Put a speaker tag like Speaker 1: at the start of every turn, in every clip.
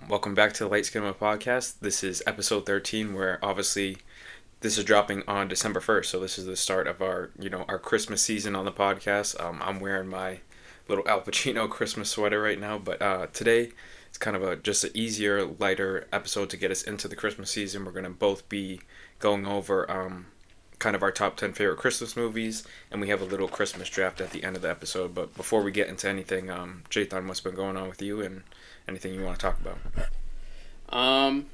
Speaker 1: Welcome back to the Light Skinema podcast. This is episode 13, where obviously this is dropping on December 1st, so this is the start of our Christmas season on the podcast. I'm wearing my little Al Pacino Christmas sweater right now, but today it's kind of just an easier, lighter episode to get us into the Christmas season. We're going to both be going over kind of our top 10 favorite Christmas movies, and we have a little Christmas draft at the end of the episode. But before we get into anything, Jthon, what's been going on with you and anything you want to talk about?
Speaker 2: Um,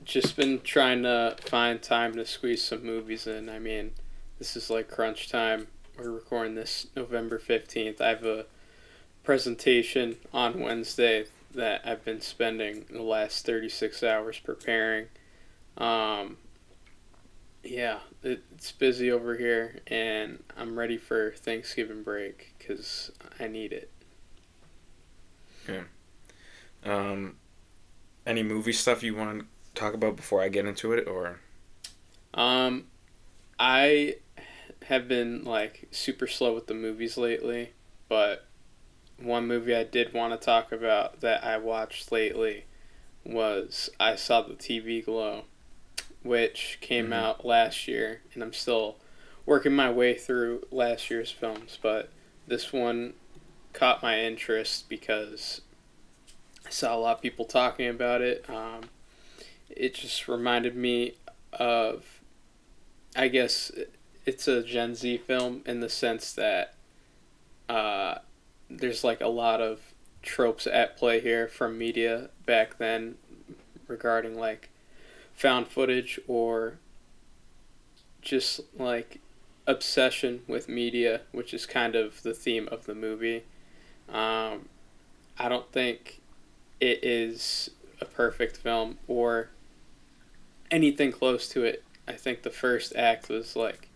Speaker 2: just been trying to find time to squeeze some movies in. I mean, this is like crunch time. We're recording this November 15th. I have a presentation on Wednesday that I've been spending the last 36 hours preparing. Um, yeah, it's busy over here, and I'm ready for Thanksgiving break because I need it.
Speaker 1: Yeah. Um, any movie stuff you want to talk about before I get into it, or?
Speaker 2: Um, I have been like super slow with the movies lately, but one movie I did want to talk about that I watched lately was I Saw the TV Glow, which came
Speaker 1: Mm-hmm.
Speaker 2: out last year, and I'm still working my way through last year's films, but this one caught my interest because I saw a lot of people talking about it. It just reminded me of, I guess, it's a Gen Z film in the sense that uh, there's like a lot of tropes at play here from media back then regarding like found footage or just like obsession with media, which is kind of the theme of the movie. Um, I don't think it is a perfect film or anything close to it. I think the first act was like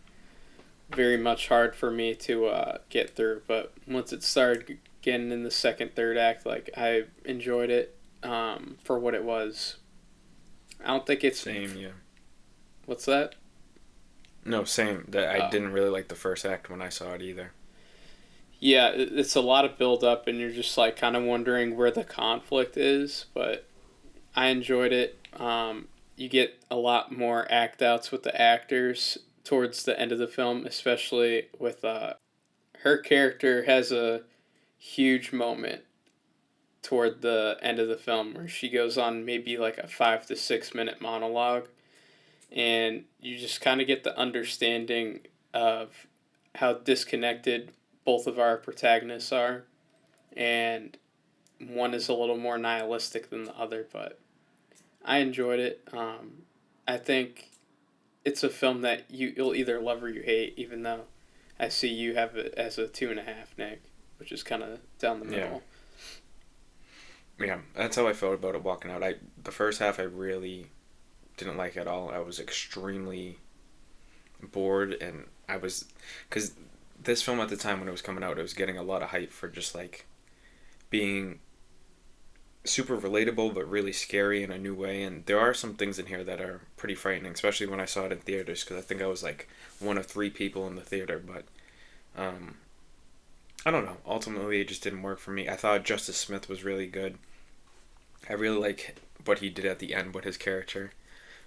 Speaker 2: very much hard for me to get through, but once it started getting in the second, third act, like I enjoyed it for what it was. I don't think it's
Speaker 1: Same, yeah.
Speaker 2: what's that?
Speaker 1: No, same. That I
Speaker 2: Oh,
Speaker 1: didn't really like the first act when I saw it either.
Speaker 2: yeah, it's a lot of build up, and you're just like kind of wondering where the conflict is. But I enjoyed it. You get a lot more act outs with the actors towards the end of the film, especially with her character has a huge moment toward the end of the film where she goes on maybe like a 5 to 6 minute monologue, and you just kind of get the understanding of how disconnected both of our protagonists are, and one is a little more nihilistic than the other, but I enjoyed it. I think it's a film that you'll either love or you hate, even though I see you have it as a 2.5, Nick, which is kind of down the
Speaker 1: Yeah,
Speaker 2: middle.
Speaker 1: yeah. That's how I felt about it walking out. The first half I really didn't like at all. I was extremely bored, and I was because this film at the time when it was coming out, it was getting a lot of hype for just like being super relatable but really scary in a new way. And there are some things in here that are pretty frightening, especially when I saw it in theaters because I think I was like one of three people in the theater. But um, I don't know. Ultimately, it just didn't work for me. I thought Justice Smith was really good. I really like what he did at the end, what his character,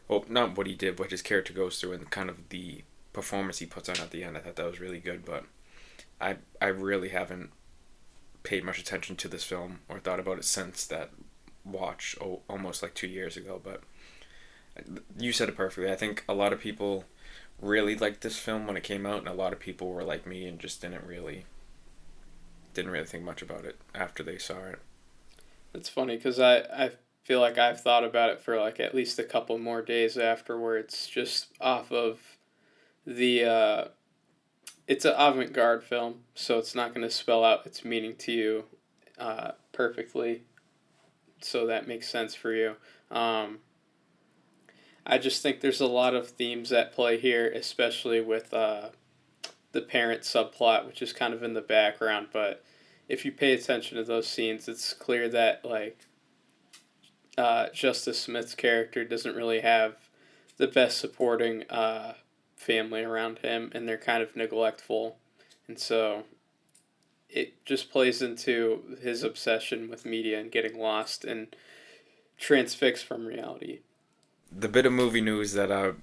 Speaker 1: well, not what he did, what his character goes through, and kind of the performance he puts on at the end. I thought that was really good, but I really haven't paid much attention to this film or thought about it since that watch almost like 2 years ago. But you said it perfectly. I think a lot of people really liked this film when it came out, and a lot of people were like me and just didn't really think much about it after they saw it.
Speaker 2: It's funny because I feel like I've thought about it for like at least a couple more days afterwards, just off of the. It's an avant garde film, so it's not going to spell out its meaning to you perfectly, so that makes sense for you. Um, I just think there's a lot of themes at play here, especially with the parent subplot, which is kind of in the background. But if you pay attention to those scenes, it's clear that like Justice Smith's character doesn't really have the best supporting family around him, and they're kind of neglectful, and so it just plays into his obsession with media and getting lost and transfixed from reality.
Speaker 1: The bit of movie news that I've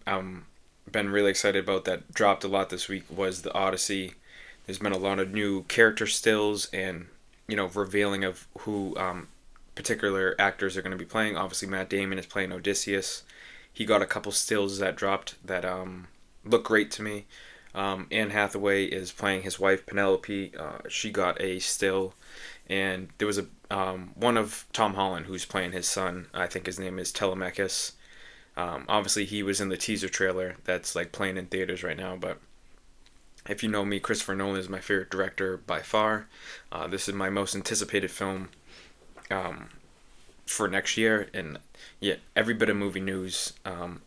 Speaker 1: been really excited about that dropped a lot this week was the Odyssey. There's been a lot of new character stills and revealing of who particular actors are going to be playing. Obviously, Matt Damon is playing Odysseus. He got a couple stills that dropped that look great to me. Anne Hathaway is playing his wife Penelope. She got a still, and there was a one of Tom Holland who's playing his son. I think his name is Telemachus. Obviously, he was in the teaser trailer that's like playing in theaters right now. But if you know me, Christopher Nolan is my favorite director by far. This is my most anticipated film um, for next year, and yeah, every bit of movie news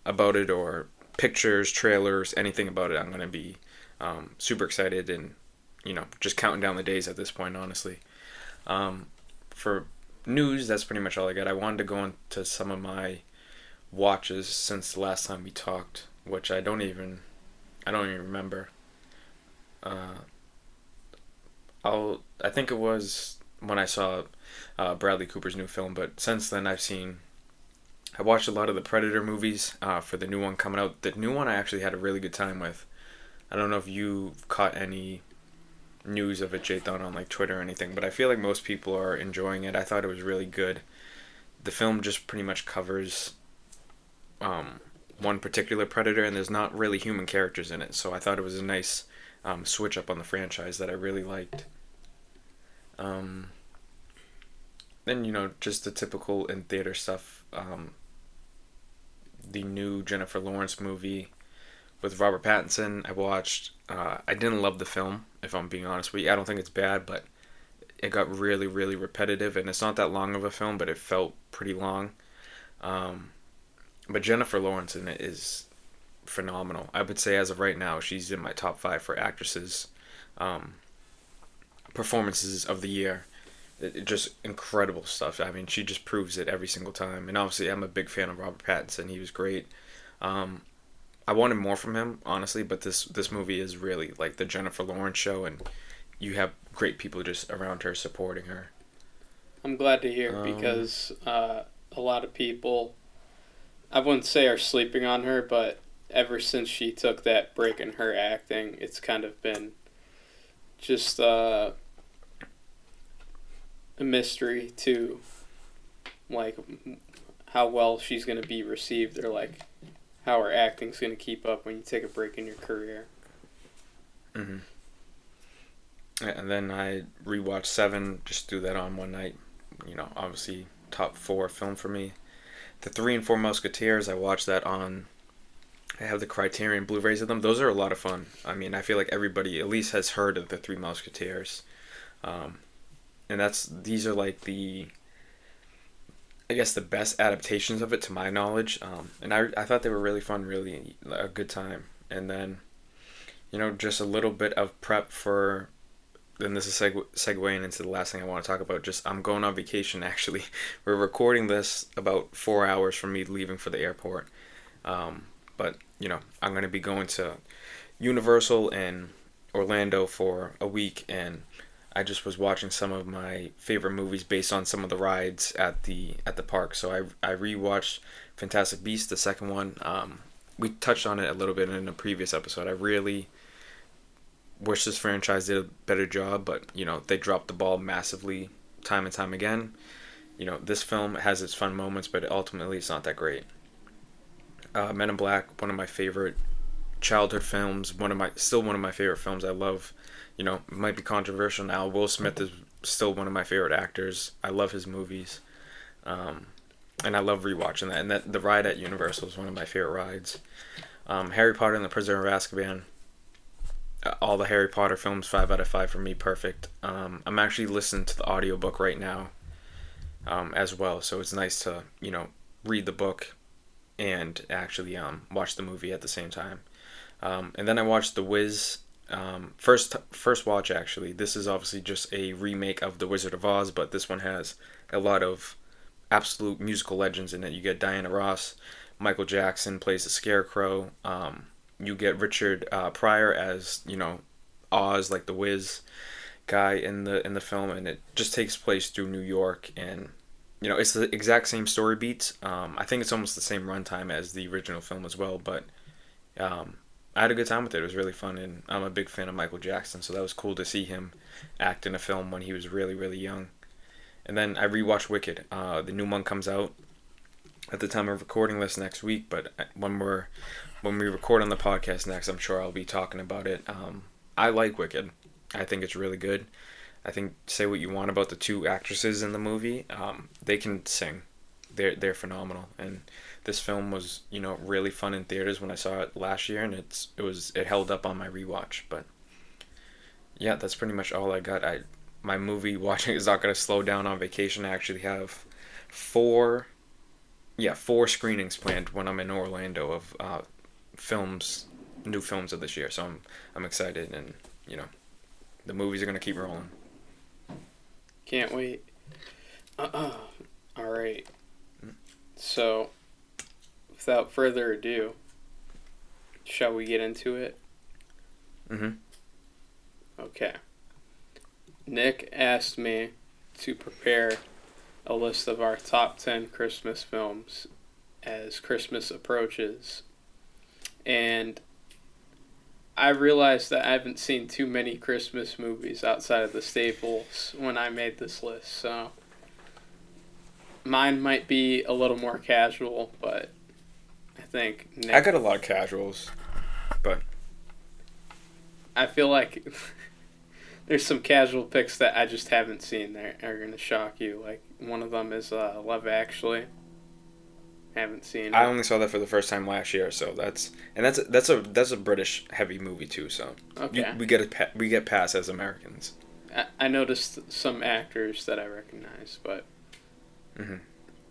Speaker 1: about it or pictures, trailers, anything about it, I'm gonna be super excited and just counting down the days at this point. Honestly, for news, that's pretty much all I got. I wanted to go into some of my watches since the last time we talked, which I don't even remember. Uh, I think it was when I saw Bradley Cooper's new film, but since then I watched a lot of the Predator movies for the new one coming out. The new one I actually had a really good time with. I don't know if you caught any news of it, Jthon, on like Twitter or anything, but I feel like most people are enjoying it. I thought it was really good. The film just pretty much covers one particular predator, and there's not really human characters in it. So I thought it was a nice switch up on the franchise that I really liked. Um, then just the typical in theater stuff. The new Jennifer Lawrence movie with Robert Pattinson. I watched. I didn't love the film, if I'm being honest with you. I don't think it's bad, but it got really, really repetitive, and it's not that long of a film, but it felt pretty long. Um, but Jennifer Lawrence in it is phenomenal. I would say as of right now, she's in my top five for actresses, um, performances of the year. Just incredible stuff. I mean, she just proves it every single time. And obviously, I'm a big fan of Robert Pattinson. He was great. Um, I wanted more from him, honestly, but this movie is really like the Jennifer Lawrence show, and you have great people just around her supporting her.
Speaker 2: I'm glad to hear
Speaker 1: Um,
Speaker 2: because a lot of people, I wouldn't say are sleeping on her, but ever since she took that break in her acting, it's kind of been just a mystery to like how well she's going to be received or like how her acting's going to keep up when you take a break in your career.
Speaker 1: mhm. And then I rewatched Seven. Just threw that on one night. Obviously top four film for me. The Three and Four Musketeers. I watched that on. I have the Criterion Blu-rays of them. Those are a lot of fun. I mean, I feel like everybody at least has heard of the Three Musketeers. Um, and these are like I guess the best adaptations of it to my knowledge. And I thought they were really fun, really a good time. And then just a little bit of prep for. Then this is segueing into the last thing I want to talk about. Just I'm going on vacation. Actually, we're recording this about 4 hours from me leaving for the airport. Um, but I'm going to be going to Universal and Orlando for a week, and I just was watching some of my favorite movies based on some of the rides at the park. So I rewatched Fantastic Beasts, the second one. We touched on it a little bit in a previous episode. I really wish this franchise did a better job, but they dropped the ball massively time and time again. This film has its fun moments, but ultimately it's not that great. Men in Black, one of my favorite childhood films, one of my favorite films. I love, it might be controversial now. Will Smith is still one of my favorite actors. I love his movies, um, and I love rewatching that. And that the ride at Universal is one of my favorite rides. Harry Potter and the Prisoner of Azkaban. All the Harry Potter films, 5 out of 5 for me, perfect. I'm actually listening to the audiobook right now, as well, so it's nice to read the book and actually watch the movie at the same time. And then I watched The Wiz. First watch actually. This is obviously just a remake of The Wizard of Oz, but this one has a lot of absolute musical legends in it. You get Diana Ross, Michael Jackson plays the Scarecrow. You get Richard Pryor as Oz, like the Wiz. guy in the film, and it just takes place through New York, and it's the exact same story beats. I think it's almost the same runtime as the original film as well, but I had a good time with it. It was really fun, and I'm a big fan of Michael Jackson, so that was cool to see him act in a film when he was really, really young. And then I rewatched Wicked. The new one comes out at the time of recording this next week, but when we record on the podcast next, I'm sure I'll be talking about it. I like Wicked. I think it's really good. I think say what you want about the two actresses in the movie, they can sing. They're phenomenal, and this film was really fun in theaters when I saw it last year, and it held up on my rewatch. But yeah, that's pretty much all I got. My movie watching is not gonna slow down on vacation. I actually have four screenings planned when I'm in Orlando of new films of this year. So I'm excited, and the movies are gonna keep rolling.
Speaker 2: Can't wait. All right. So, without further ado, shall we get into it?
Speaker 1: Mhm.
Speaker 2: Okay. Nick asked me to prepare a list of our top 10 Christmas films as Christmas approaches. And I realized that I haven't seen too many Christmas movies outside of the staples when I made this list. So mine might be a little more casual, but I think Nick,
Speaker 1: I got a lot of casuals, but
Speaker 2: I feel like there's some casual picks that I just haven't seen that are going to shock you. Like, one of them is Love Actually. Haven't seen it.
Speaker 1: I only saw that for the first time last year, so that's a British heavy movie too. So
Speaker 2: Okay.
Speaker 1: we get past as Americans.
Speaker 2: I noticed some actors that I recognize, but
Speaker 1: Mhm.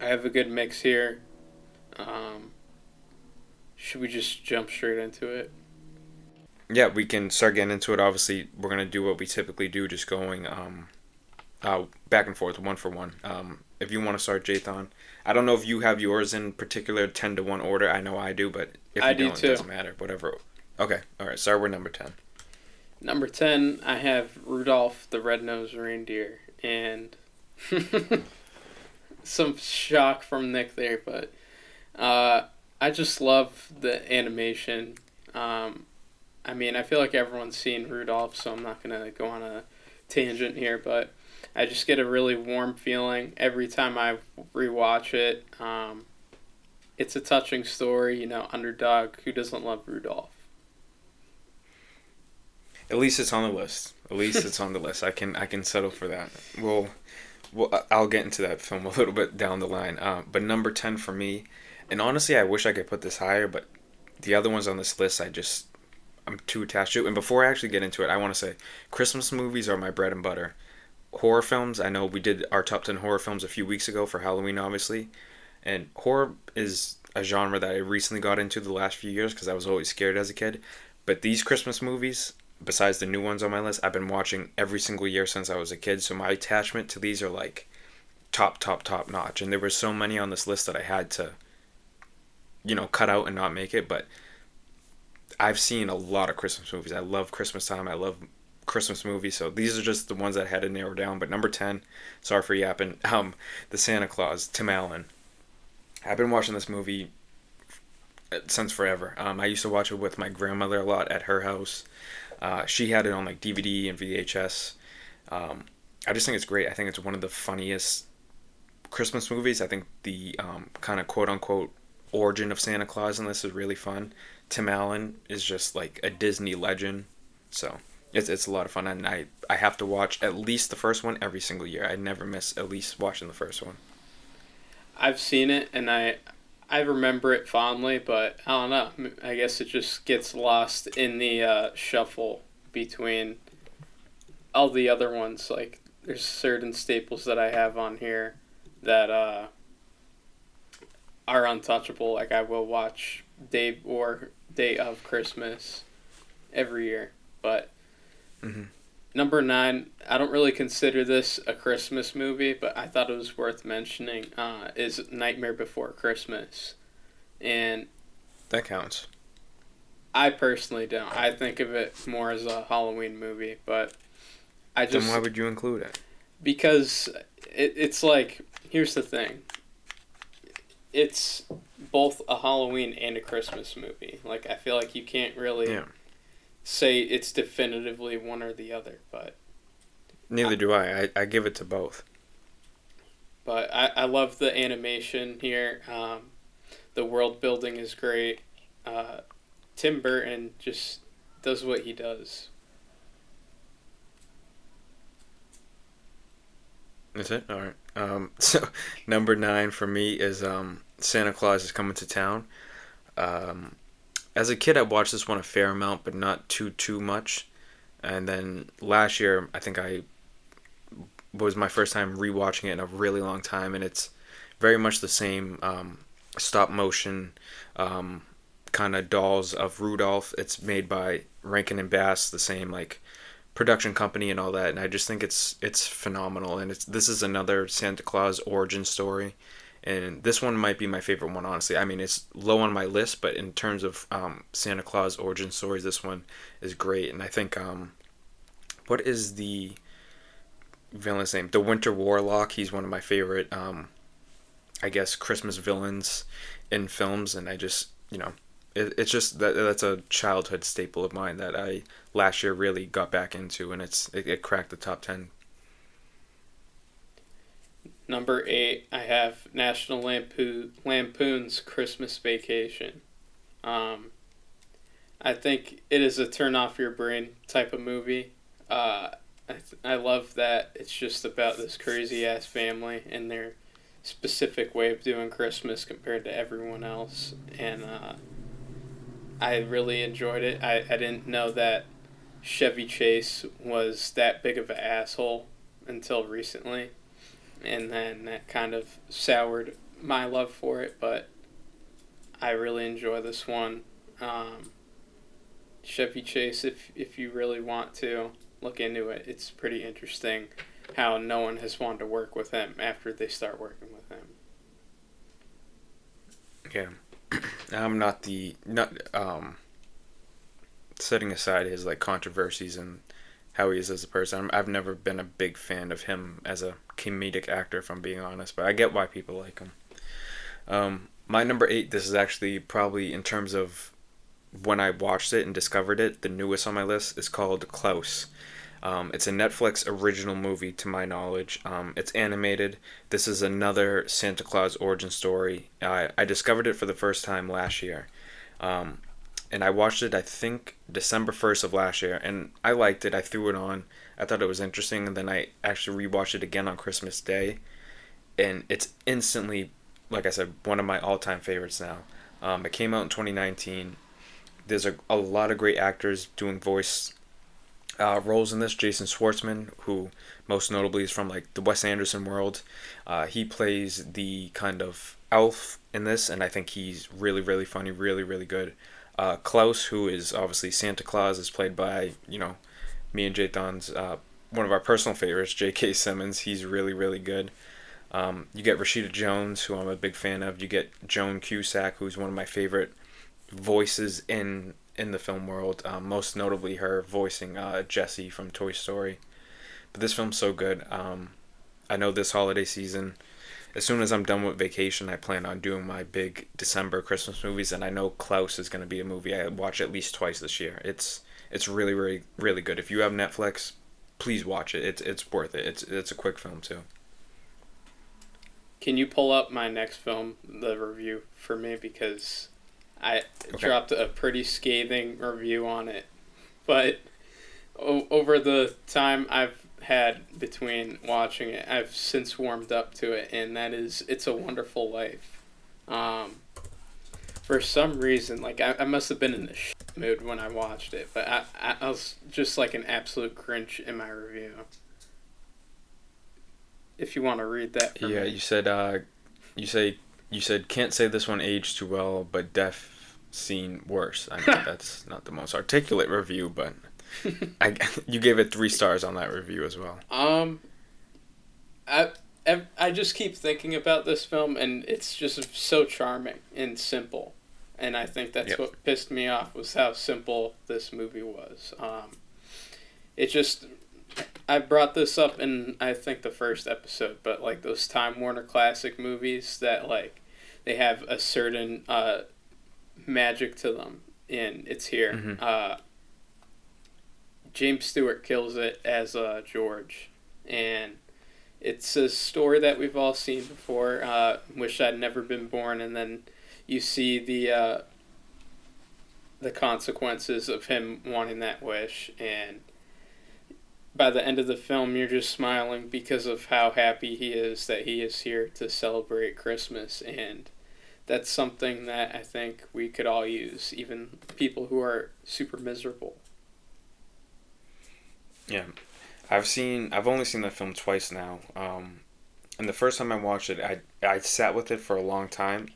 Speaker 2: I have a good mix here. Should we just jump straight into it?
Speaker 1: Yeah, we can start getting into it. Obviously, we're gonna do what we typically do, just going back and forth, one for one. If you want to start, Jthon, I don't know if you have yours in particular 10-1 order. I know I do, but if
Speaker 2: I
Speaker 1: you
Speaker 2: do
Speaker 1: don't,
Speaker 2: too.
Speaker 1: it doesn't matter. Whatever. Okay, all right. Start with number 10.
Speaker 2: Number 10, I have Rudolph the Red-Nosed Reindeer, and some shock from Nick there, but I just love the animation. I mean, I feel like everyone's seen Rudolph, so I'm not going to go on a tangent here, but I just get a really warm feeling every time I rewatch it. It's a touching story, underdog. Who doesn't love Rudolph?
Speaker 1: At least it's on the list. At least it's on the list. I can settle for that. I'll get into that film a little bit down the line. But number 10 for me, and honestly, I wish I could put this higher, but the other ones on this list, I'm too attached to. And before I actually get into it, I want to say Christmas movies are my bread and butter. Horror films, I know we did our top 10 horror films a few weeks ago for Halloween, obviously. And horror is a genre that I recently got into the last few years because I was always scared as a kid. But these Christmas movies, besides the new ones on my list, I've been watching every single year since I was a kid. So my attachment to these are like top notch. And there were so many on this list that I had to, cut out and not make it. But I've seen a lot of Christmas movies. I love Christmas time. I love Christmas movies. So these are just the ones that I had to narrow down. But number 10, sorry for yapping, The Santa Claus, Tim Allen. I've been watching this movie since forever. I used to watch it with my grandmother a lot at her house. She had it on like DVD and VHS. I just think it's great. I think it's one of the funniest Christmas movies. I think the kind of quote unquote origin of Santa Claus in this is really fun. Tim Allen is just like a Disney legend, so it's a lot of fun, and I have to watch at least the first one every single year. I never miss at least watching the first one.
Speaker 2: I've seen it, and I remember it fondly, but I don't know. I guess it just gets lost in the shuffle between all the other ones. Like, there's certain staples that I have on here that are untouchable. Like, I will watch Day of Christmas every year. But number 9, I don't really consider this a Christmas movie, but I thought it was worth mentioning, is Nightmare Before Christmas. And
Speaker 1: that counts.
Speaker 2: I personally don't. I think of it more as a Halloween movie, but I
Speaker 1: Then why
Speaker 2: just
Speaker 1: would you include it?
Speaker 2: because it's like, here's the thing. It's both a Halloween and a Christmas movie. Like, I feel like you can't really
Speaker 1: Yeah.
Speaker 2: say it's definitively one or the other,
Speaker 1: Neither do I. I give it to both.
Speaker 2: I love the animation here. The world building is great. Uh, Tim Burton just does what he does.
Speaker 1: That's it? All right. So number 9 for me is Santa Claus is Coming to Town. Um, as a kid, I watched this one a fair amount, but not too much. And then last year, I think I was my first time rewatching it in a really long time, and it's very much the same stop motion um, kind of dolls of Rudolph. It's made by Rankin and Bass, the same like production company and all that, and I just think it's phenomenal. And this is another Santa Claus origin story, and this one might be my favorite one, honestly. I mean, it's low on my list, but in terms of Santa Claus origin stories, this one is great. And I think what is the villain's name? The Winter Warlock. He's one of my favorite, I guess, Christmas villains in films, and I just, it's just that's a childhood staple of mine that I last year really got back into, and it cracked the top 10.
Speaker 2: Number 8, I have National Lampoon's Christmas Vacation. Um, I think it is a turn off your brain type of movie. I love that it's just about this crazy ass family and their specific way of doing Christmas compared to everyone else. And I really enjoyed it. I didn't know that Chevy Chase was that big of an asshole until recently. And then that kind of soured my love for it, but I really enjoy this one. Chevy Chase, if you really want to look into it, it's pretty interesting how no one has wanted to work with him after they start working with him.
Speaker 1: Yeah, I'm not setting aside his like controversies and how he is as a person. I've never been a big fan of him as a comedic actor, if I'm being honest, but I get why people like him. My number 8, this is actually probably in terms of when I watched it and discovered it, the newest on my list is called Klaus. It's a Netflix original movie, to my knowledge. It's animated. This is another Santa Claus origin story. I discovered it for the first time last year. And I watched it, I think, December 1st of last year. And I liked it. I threw it on. I thought it was interesting. And then I actually rewatched it again on Christmas Day. And it's instantly, like I said, one of my all-time favorites now. It came out in 2019. There's a lot of great actors doing voice roles in this. Jason Schwartzman, who most notably is from like the Wes Anderson world, he plays the kind of elf in this, and I think he's really, really funny, really, really good. Klaus, who is obviously Santa Claus, is played by me and Jthon's one of our personal favorites, J.K. Simmons. He's really, really good. You get Rashida Jones, who I'm a big fan of. You get Joan Cusack, who's one of my favorite voices in the film world, most notably her voicing Jessie from Toy Story. But this film's so good. I know this holiday season, as soon as I'm done with vacation, I plan on doing my big December Christmas movies, and I know Klaus is going to be a movie I watch at least twice this year. It's really, really, really good. If you have Netflix, please watch it. It's worth it. It's a quick film too.
Speaker 2: Can you pull up my next film, the review, for me? Because I dropped a pretty scathing review on it. But over the time I've had between watching it, I've since warmed up to it, and that is It's a Wonderful Life. For some reason, like, I must have been in the mood when I watched it, but I was just like an absolute Grinch in my review. If you want to read that for me.
Speaker 1: Yeah, you said can't say this one aged too well, but def seen worse. I mean, that's not the most articulate review, but you gave it 3 stars on that review as well.
Speaker 2: I just keep thinking about this film, and it's just so charming and simple, and I think that's what pissed me off was how simple this movie was. It just I brought this up in I think the first episode, but like those Time Warner Classic movies that like they have a certain magic to them, and it's here.
Speaker 1: Mm-hmm.
Speaker 2: James Stewart kills it as George, and it's a story that we've all seen before. Wish I'd never been born, and then you see the consequences of him wanting that wish, and by the end of the film, you're just smiling because of how happy he is that he is here to celebrate Christmas, and that's something that I think we could all use, even people who are super miserable.
Speaker 1: Yeah, I've only seen that film twice now. And the first time I watched it, I sat with it for a long time.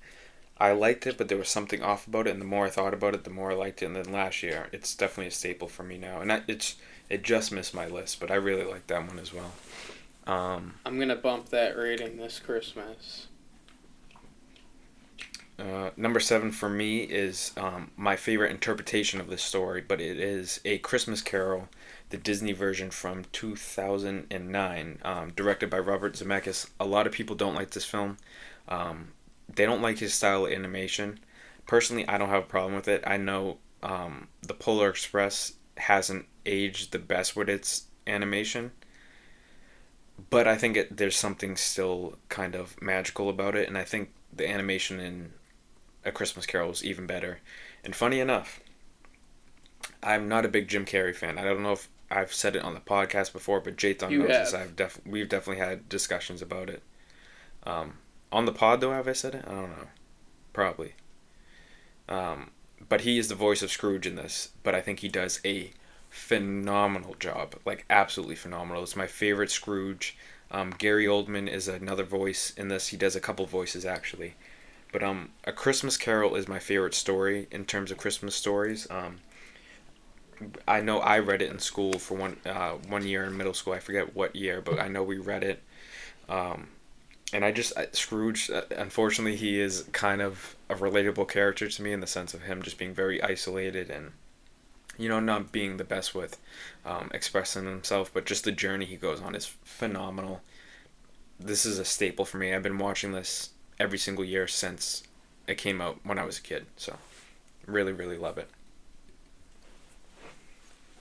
Speaker 1: I liked it, but there was something off about it, and the more I thought about it, the more I liked it. And then last year, it's definitely a staple for me now, and it just missed my list, but I really like that one as well.
Speaker 2: I'm gonna bump that rating this Christmas.
Speaker 1: Number 7 for me is my favorite interpretation of this story, but it is A Christmas Carol, the Disney version from 2009, directed by Robert Zemeckis. A lot of people don't like this film. They don't like his style of animation. Personally, I don't have a problem with it. I know the Polar Express hasn't aged the best with its animation, but I think there's something still kind of magical about it, and I think the animation in A Christmas Carol is even better. And funny enough, I'm not a big Jim Carrey fan. I don't know if I've said it on the podcast before, but Jthon
Speaker 2: You
Speaker 1: knows this.
Speaker 2: have.
Speaker 1: We've definitely had discussions about it. On the pod though, have I said it? I don't know. Probably. But he is the voice of Scrooge in this. But I think he does a phenomenal job, like absolutely phenomenal. It's my favorite Scrooge. Gary Oldman is another voice in this. He does a couple voices actually. But A Christmas Carol is my favorite story in terms of Christmas stories. I know I read it in school for one year in middle school. I forget what year, but I know we read it. And Scrooge, unfortunately, he is kind of a relatable character to me in the sense of him just being very isolated and, not being the best with expressing himself, but just the journey he goes on is phenomenal. This is a staple for me. I've been watching this every single year since it came out when I was a kid, so really, really love it.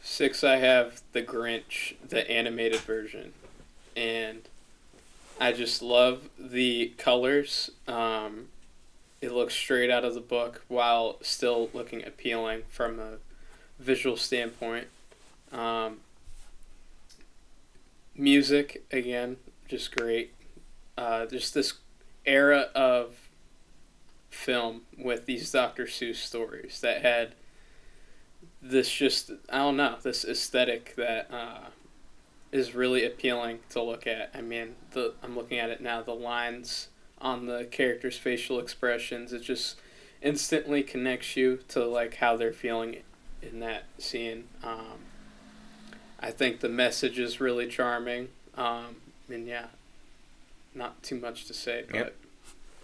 Speaker 2: 6, I have The Grinch, the animated version, and I just love the colors. It looks straight out of the book while still looking appealing from a visual standpoint. Um, Music, again, just great. Just this era of film with these Dr. Seuss stories that had this just, I don't know, this aesthetic that is really appealing to look at. I mean, I'm looking at it now. The lines on the characters' facial expressions, it just instantly connects you to like how they're feeling in that scene. I think the message is really charming. And yeah, not too much to say, but
Speaker 1: Yep.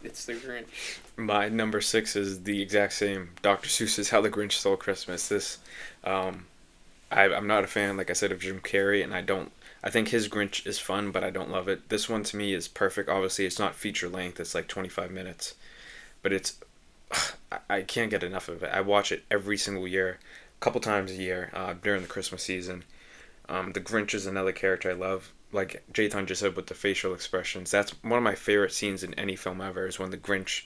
Speaker 2: it's the Grinch.
Speaker 1: My number 6 is the exact same. Dr. Seuss's How the Grinch Stole Christmas. I'm not a fan, like I said, of Jim Carrey, and I think his Grinch is fun, but I don't love it. This one to me is perfect. Obviously, it's not feature length. It's like 25 minutes, but I can't get enough of it. I watch it every single year, a couple times a year during the Christmas season. The Grinch is another character I love. Like Jthon just said with the facial expressions, that's one of my favorite scenes in any film ever is when the Grinch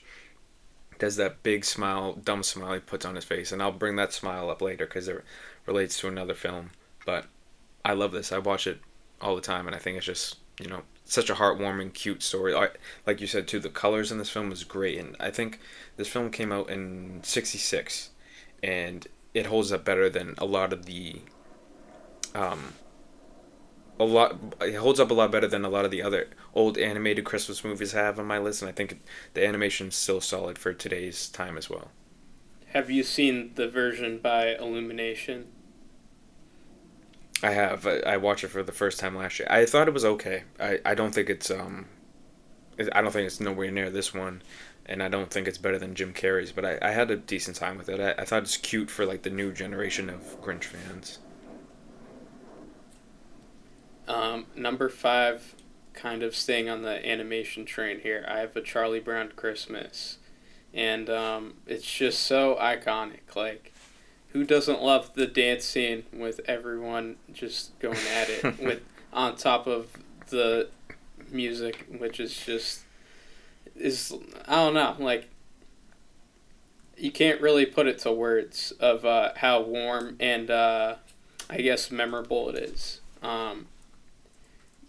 Speaker 1: does that big smile, dumb smile he puts on his face. And I'll bring that smile up later because it relates to another film. But I love this. I watch it all the time, and I think it's just, such a heartwarming, cute story. Like you said, too, the colors in this film is great. And I think this film came out in 66, and it holds up better than a lot of the it holds up a lot better than a lot of the other old animated Christmas movies I have on my list, and I think the animation's still solid for today's time as well.
Speaker 2: Have you seen the version by Illumination?
Speaker 1: I have. I watched it for the first time last year. I thought it was okay. I don't think I don't think it's nowhere near this one, and I don't think it's better than Jim Carrey's. But I had a decent time with it. I thought it's cute for like the new generation of Grinch fans.
Speaker 2: Number five, kind of staying on the animation train here. I have a Charlie Brown Christmas, and it's just so iconic. Like, who doesn't love the dance scene with everyone just going at it with on top of the music, which is just is I don't know, like you can't really put it to words of how warm and I guess memorable it is.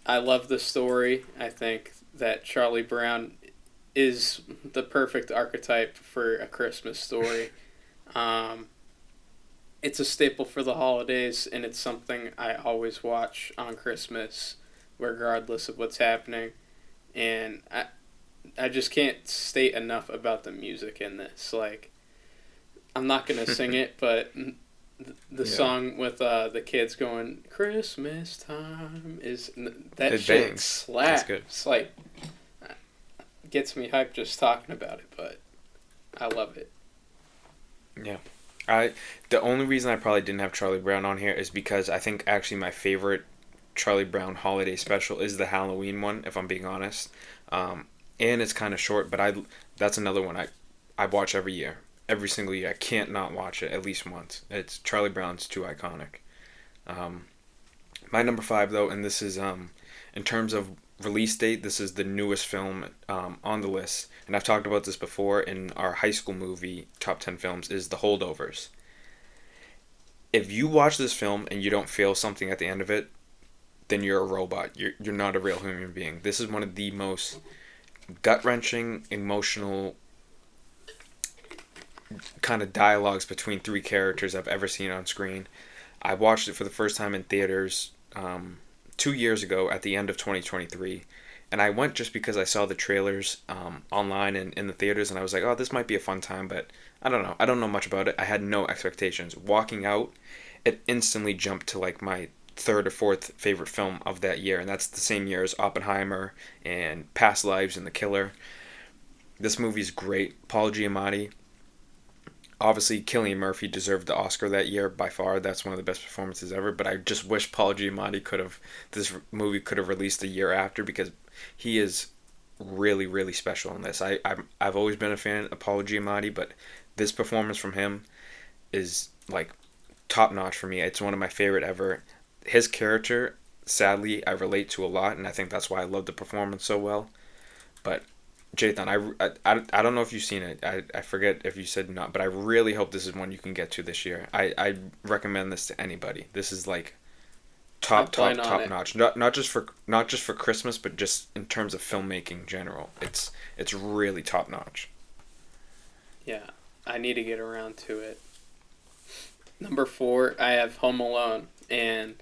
Speaker 2: I love the story. I think that Charlie Brown is the perfect archetype for a Christmas story. Um, it's a staple for the holidays, and it's something I always watch on Christmas, regardless of what's happening. And I just can't state enough about the music in this. Like, I'm not gonna sing it, but the
Speaker 1: Yeah,
Speaker 2: song with the kids going "Christmas time" is that
Speaker 1: it
Speaker 2: shit
Speaker 1: bangs. That's good.
Speaker 2: slaps. Like, gets me hyped just talking about it. But I love it.
Speaker 1: Yeah. I the only reason I probably didn't have Charlie Brown on here is because I think actually my favorite Charlie Brown holiday special is the Halloween one, if I'm being honest. And it's kind of short, but that's another one I watch every year, every single year. I can't not watch it at least once. It's Charlie Brown's too iconic. Um, my number five though, and this is in terms of release date, this is the newest film on the list, and I've talked about this before in our high school movie top 10 films. Is The Holdovers. If you watch this film and you don't feel something at the end of it, then you're a robot. You're not a real human being. This is one of the most gut wrenching, emotional kind of dialogues between three characters I've ever seen on screen. I watched it for the first time in theaters 2 years ago at the end of 2023. And I went just because I saw the trailers online and in the theaters, and I was like, oh, this might be a fun time, but I don't know. I don't know much about it. I had no expectations. Walking out, it instantly jumped to like my third or fourth favorite film of that year, and that's the same year as Oppenheimer and Past Lives and The Killer. This movie's great. Paul Giamatti, obviously Cillian Murphy deserved the Oscar that year by far. That's one of the best performances ever. But I just wish Paul Giamatti this movie could have released a year after, because he is really really special in this. I've always been a fan of Paul Giamatti, but this performance from him is like top notch for me. It's one of my favorite ever. His character, sadly, I relate to a lot, and I think that's why I love the performance so well. But Jthon, I don't know if you've seen it. I forget if you said not, but I really hope this is one you can get to this year. I recommend this to anybody. This is like
Speaker 2: I
Speaker 1: top
Speaker 2: plan on
Speaker 1: top
Speaker 2: it.
Speaker 1: notch. Not just for Christmas, but just in terms of filmmaking in general. It's really top notch.
Speaker 2: Yeah, I need to get around to it. Number four, I have Home Alone, and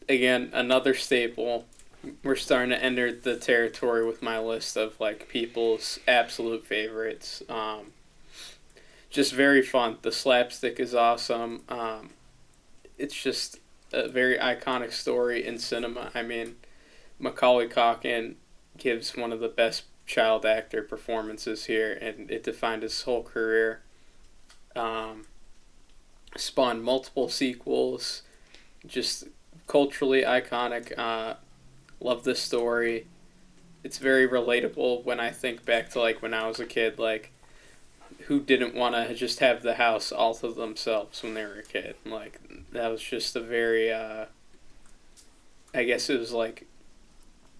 Speaker 2: again another staple. We're starting to enter the territory with my list of like people's absolute favorites. Just very fun. The slapstick is awesome. It's just a very iconic story in cinema. I mean, Macaulay Culkin gives one of the best child actor performances here, and it defined his whole career. Um, Spawned multiple sequels. Just culturally iconic. Love this story. It's very relatable when I think back to like when I was a kid. Like, who didn't want to just have the house all to themselves when they were a kid? Like, that was just a very. I guess it was like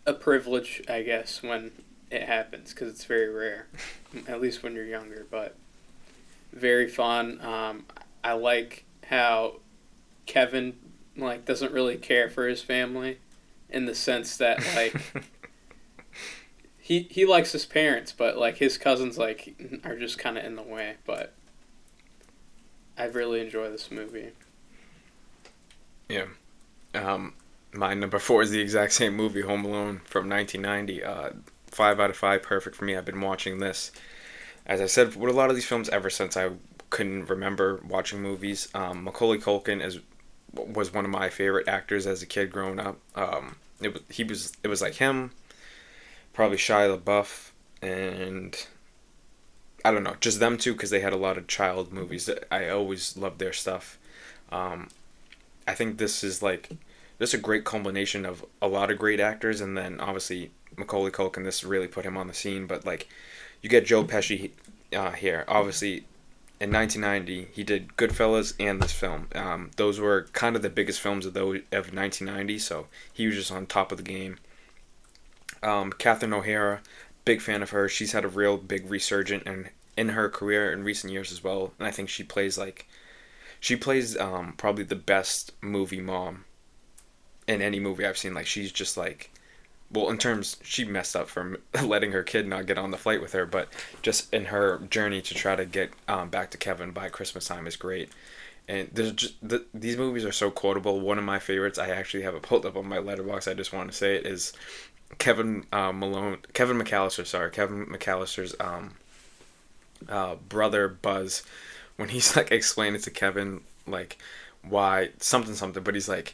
Speaker 2: a privilege. I guess when it happens, because it's very rare, at least when you're younger. But very fun. I like how Kevin like doesn't really care for his family, in the sense that like he likes his parents, but like his cousins like are just kind of in the way. But I really enjoy this movie.
Speaker 1: Yeah. My number four is the exact same movie, Home Alone from 1990. 5 out of 5, perfect for me. I've been watching this, as I said, with a lot of these films ever since I couldn't remember watching movies. Macaulay Culkin was one of my favorite actors as a kid growing up. It was like him, probably Shia LaBeouf, and I don't know, just them two, because they had a lot of child movies that I always loved their stuff. I think this is like this a great culmination of a lot of great actors, and then obviously Macaulay Culkin. This really put him on the scene. But like, you get Joe Pesci here. Obviously, in 1990, he did Goodfellas and this film. Those were kind of the biggest films of 1990, so he was just on top of the game. Catherine O'Hara, big fan of her. She's had a real big resurgence in her career in recent years as well, and I think she plays probably the best movie mom in any movie I've seen. Like she's just like, well, in terms she messed up for letting her kid not get on the flight with her, but just in her journey to try to get back to Kevin by Christmas time is great. And there's just these movies are so quotable. One of my favorites, I actually have it pulled up on my letterbox. I just want to say it is Kevin McAllister. Sorry, Kevin McAllister's brother Buzz, when he's like explaining to Kevin like why something, but he's like,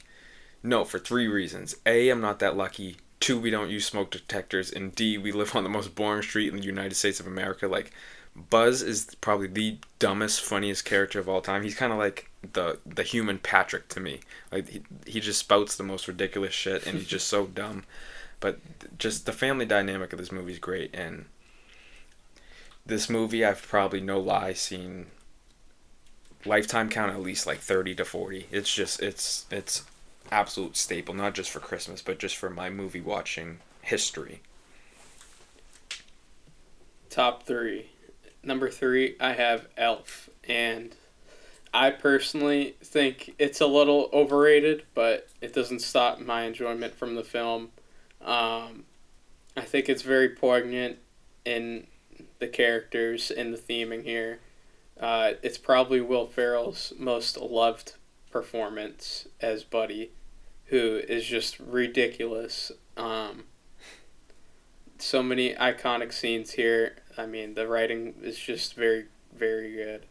Speaker 1: no, for three reasons. A, I'm not that lucky. Two, we don't use smoke detectors, and D, we live on the most boring street in the United States of America. Like, Buzz is probably the dumbest, funniest character of all time. He's kind of like the human Patrick to me. Like he just spouts the most ridiculous shit, and he's just so dumb. But just the family dynamic of this movie is great, and this movie I've probably, no lie, seen lifetime count at least like 30 to 40. It's just it's absolute staple, not just for Christmas, but just for my movie watching history.
Speaker 2: Top three. Number three, I have Elf, and I personally think it's a little overrated, but it doesn't stop my enjoyment from the film. I think it's very poignant in the characters and the theming here. It's probably Will Ferrell's most loved performance as Buddy, who is just ridiculous. So many iconic scenes here. I mean, the writing is just very, very good.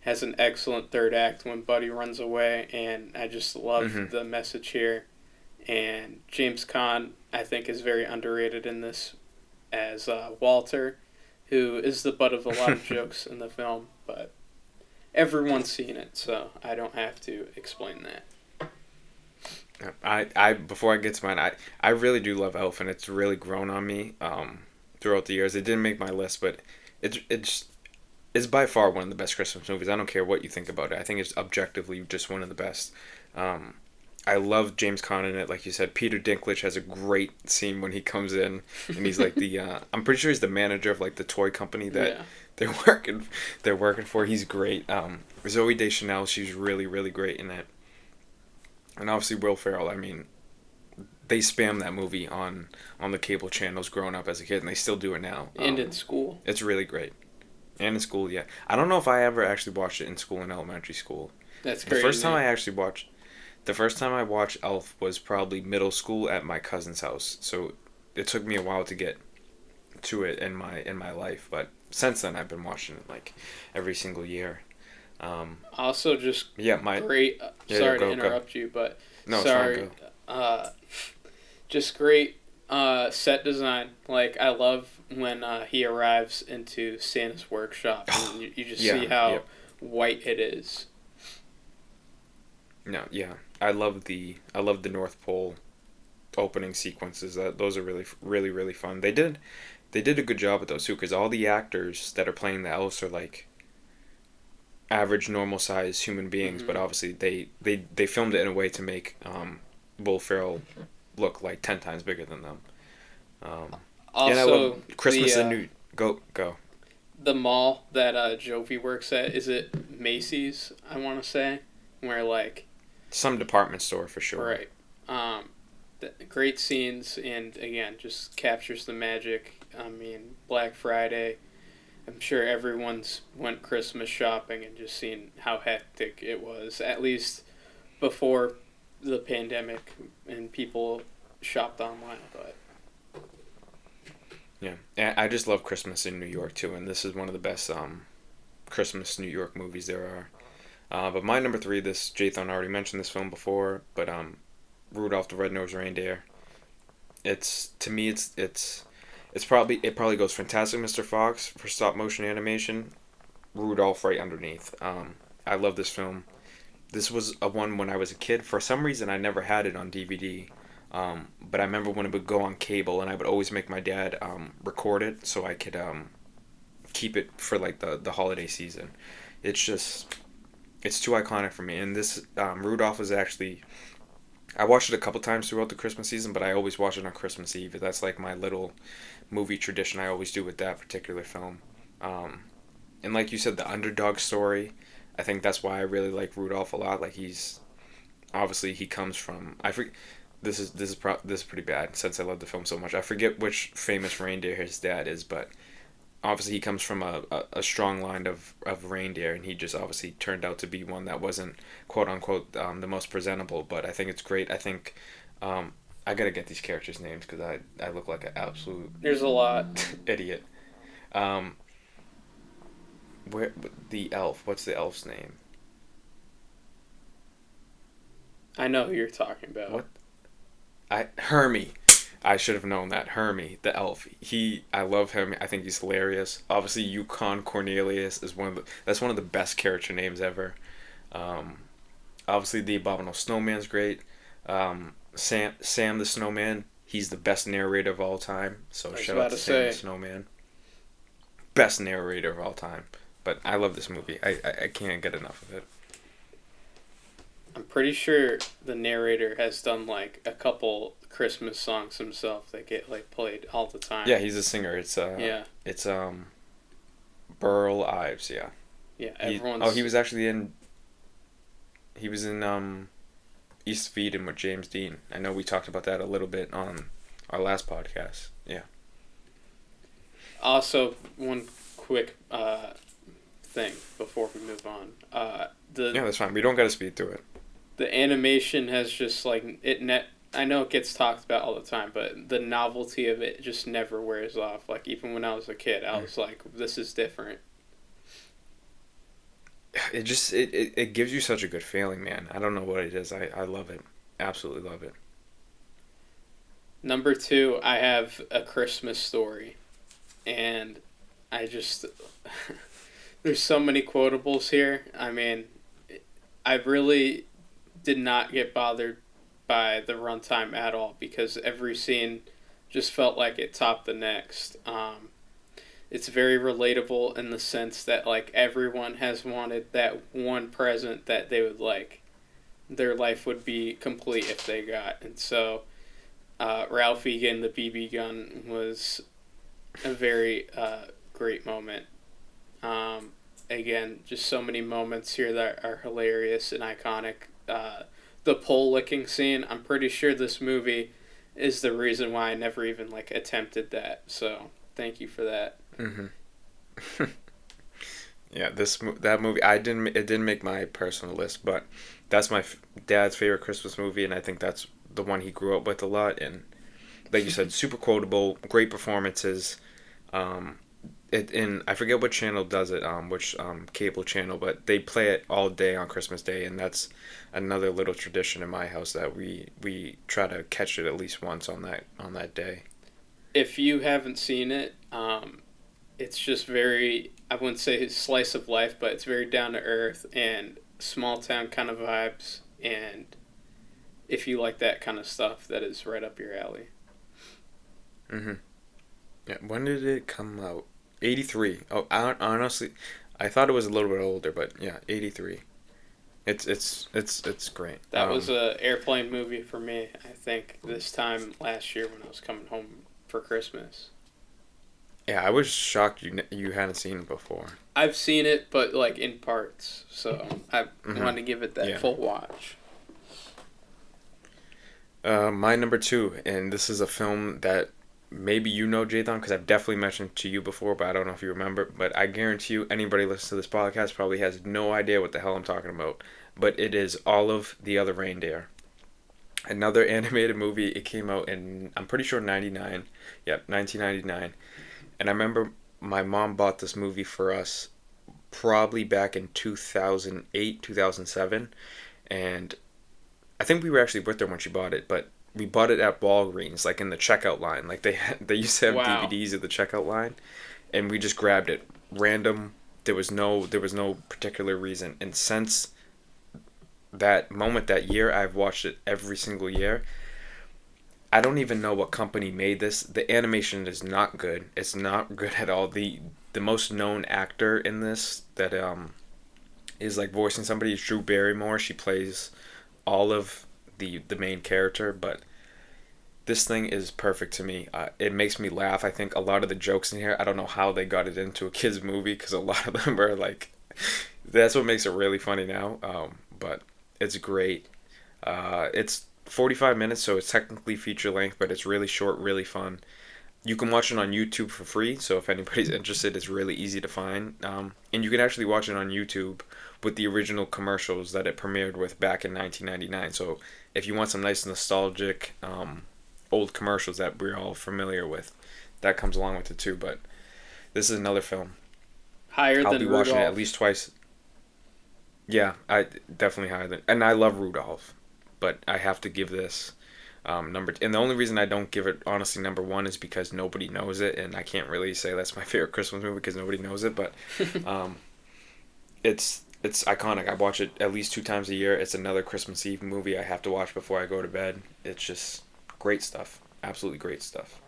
Speaker 2: Has an excellent third act when Buddy runs away, and I just love the message here. And James Caan, I think, is very underrated in this as Walter, who is the butt of a lot of jokes in the film, but everyone's seen it, so I don't have to explain that.
Speaker 1: I before I get to mine, I really do love Elf, and it's really grown on me throughout the years. It didn't make my list, but it's by far one of the best Christmas movies. I don't care what you think about it. I think it's objectively just one of the best. I love James Caan in it, like you said. Peter Dinklage has a great scene when he comes in, and he's like the I'm pretty sure he's the manager of like the toy company that they're working for. He's great. Zooey Deschanel, she's really, really great in it. And obviously Will Ferrell, I mean, they spam that movie on the cable channels growing up as a kid, and they still do it now.
Speaker 2: And in school.
Speaker 1: It's really great. And in school, yeah. I don't know if I ever actually watched it in school, in elementary school.
Speaker 2: That's great.
Speaker 1: The first time I watched Elf was probably middle school at my cousin's house. So it took me a while to get to it in my life, but since then I've been watching it like every single year.
Speaker 2: Also, just great. Sorry to interrupt you, but
Speaker 1: no,
Speaker 2: sorry. Just great set design. Like, I love when he arrives into Santa's workshop, and you just see how white it is.
Speaker 1: No, yeah, I love the North Pole opening sequences. Those are really, really, really fun. They did a good job with those too, because all the actors that are playing the elves are like average, normal sized human beings, but obviously they filmed it in a way to make Will Ferrell look like 10 times bigger than them.
Speaker 2: Also,
Speaker 1: and I love Christmas in New Go.
Speaker 2: The mall that Jovi works at, is it Macy's? I want to say, where like
Speaker 1: some department store for sure.
Speaker 2: Right. Great scenes, and again, just captures the magic. I mean, Black Friday. I'm sure everyone's went Christmas shopping and just seen how hectic it was, at least before the pandemic and people shopped online. But
Speaker 1: yeah, I just love Christmas in New York too, and this is one of the best Christmas New York movies there are. But my number three, this Jthon already mentioned this film before, but Rudolph the Red-Nosed Reindeer. It probably goes Fantastic Mr. Fox for stop motion animation, Rudolph right underneath. I love this film. this was a one when I was a kid. For some reason, I never had it on DVD. But I remember when it would go on cable, and I would always make my dad record it so I could keep it for like the holiday season. It's just it's too iconic for me. And this Rudolph was actually I watched it a couple times throughout the Christmas season, but I always watch it on Christmas Eve. That's like my little movie tradition I always do with that particular film. Um, and like you said, the underdog story. I think that's why I really like Rudolph a lot. Like he's obviously he comes from I forget this is pretty bad since I love the film so much. I forget which famous reindeer his dad is, but obviously he comes from a strong line of reindeer, and he just obviously turned out to be one that wasn't quote unquote the most presentable. But I think it's great. I think I gotta get these characters' names because I look like an absolute
Speaker 2: There's a lot.
Speaker 1: idiot. Um, where the elf? What's the elf's name?
Speaker 2: I know who you're talking about.
Speaker 1: What Hermie. I should have known that. Hermie, the elf. I love him. I think he's hilarious. Obviously, Yukon Cornelius is that's one of the best character names ever. Um, Obviously, the Abominable Snowman's great. Sam the Snowman, he's the best narrator of all time. So shout out to Sam the Snowman, best narrator of all time. But I love this movie. I can't get enough of it.
Speaker 2: I'm pretty sure the narrator has done like a couple Christmas songs himself that get like played all the time.
Speaker 1: Yeah, he's a singer. It's Burl Ives. Yeah.
Speaker 2: Yeah, everyone's.
Speaker 1: Oh, he was actually in. He was in East of Eden with James Dean. I know we talked about that a little bit on our last podcast. Yeah.
Speaker 2: Also, one quick thing before we move on.
Speaker 1: Yeah, that's fine. We don't got to speed through it.
Speaker 2: The animation has just like I know it gets talked about all the time, but the novelty of it just never wears off. Like even when I was a kid, I was like, "This is different."
Speaker 1: It gives you such a good feeling, man. I don't know what it is. I love it. Absolutely love it.
Speaker 2: Number 2, I have A Christmas Story, and I just there's so many quotables here. I mean, I really did not get bothered by the runtime at all because every scene just felt like it topped the next. It's very relatable in the sense that like everyone has wanted that one present that they would like. Their life would be complete if they got, and so Ralphie getting the BB gun was a very great moment. Again, just so many moments here that are hilarious and iconic. The pole licking scene, I'm pretty sure this movie is the reason why I never even like attempted that. So thank you for that.
Speaker 1: Mm-hmm. Yeah, that movie it didn't make my personal list, but that's my dad's favorite Christmas movie, and I think that's the one he grew up with a lot. And like you said, super quotable, great performances. I forget what channel does it, which cable channel, but they play it all day on Christmas Day, and that's another little tradition in my house that we try to catch it at least once on that day.
Speaker 2: If you haven't seen it, it's just very, I wouldn't say slice of life, but it's very down to earth and small town kind of vibes. And if you like that kind of stuff, that is right up your alley.
Speaker 1: Mm-hmm. Yeah, when did it come out? 83. Oh, honestly, I thought it was a little bit older, but yeah, 83. It's great.
Speaker 2: That was a airplane movie for me, I think, this time last year when I was coming home for Christmas.
Speaker 1: Yeah, I was shocked you hadn't seen it before.
Speaker 2: I've seen it, but like in parts, so I wanted to give it that full watch.
Speaker 1: My number 2, and this is a film that maybe you know, Jthon, because I've definitely mentioned to you before, but I don't know if you remember. But I guarantee you, anybody listening to this podcast probably has no idea what the hell I'm talking about. But it is Olive the Other Reindeer. Another animated movie. It came out in, I'm pretty sure, 99. Yep, 1999. And I remember my mom bought this movie for us probably back in 2008, 2007. And I think we were actually with her when she bought it, but we bought it at Walgreens, like in the checkout line. Like they used to have DVDs at the checkout line, and we just grabbed it random. There was no particular reason. And since that moment that year. I've watched it every single year. I don't even know what company made this. The animation is not good. It's not good at all. The most known actor in this that is like voicing somebody is Drew Barrymore. She plays all of the main character, but this thing is perfect to me. It makes me laugh. I think a lot of the jokes in here, I don't know how they got it into a kids movie because a lot of them are like, that's what makes it really funny now. But it's great. It's 45 minutes, so it's technically feature length, but it's really short, really fun. You can watch it on YouTube for free, so if anybody's interested, it's really easy to find. And you can actually watch it on YouTube with the original commercials that it premiered with back in 1999. So if you want some nice nostalgic old commercials that we're all familiar with, that comes along with it too. But this is another film.
Speaker 2: Higher
Speaker 1: I'll
Speaker 2: than
Speaker 1: be watching it
Speaker 2: Rudolph.
Speaker 1: at least twice. Yeah, I definitely higher than, and I love Rudolph, but I have to give this and the only reason I don't give it honestly number one is because nobody knows it, and I can't really say that's my favorite Christmas movie because nobody knows it. But it's iconic. I watch it at least 2 times a year. It's another Christmas Eve movie I have to watch before I go to bed. It's just great stuff. Absolutely great stuff.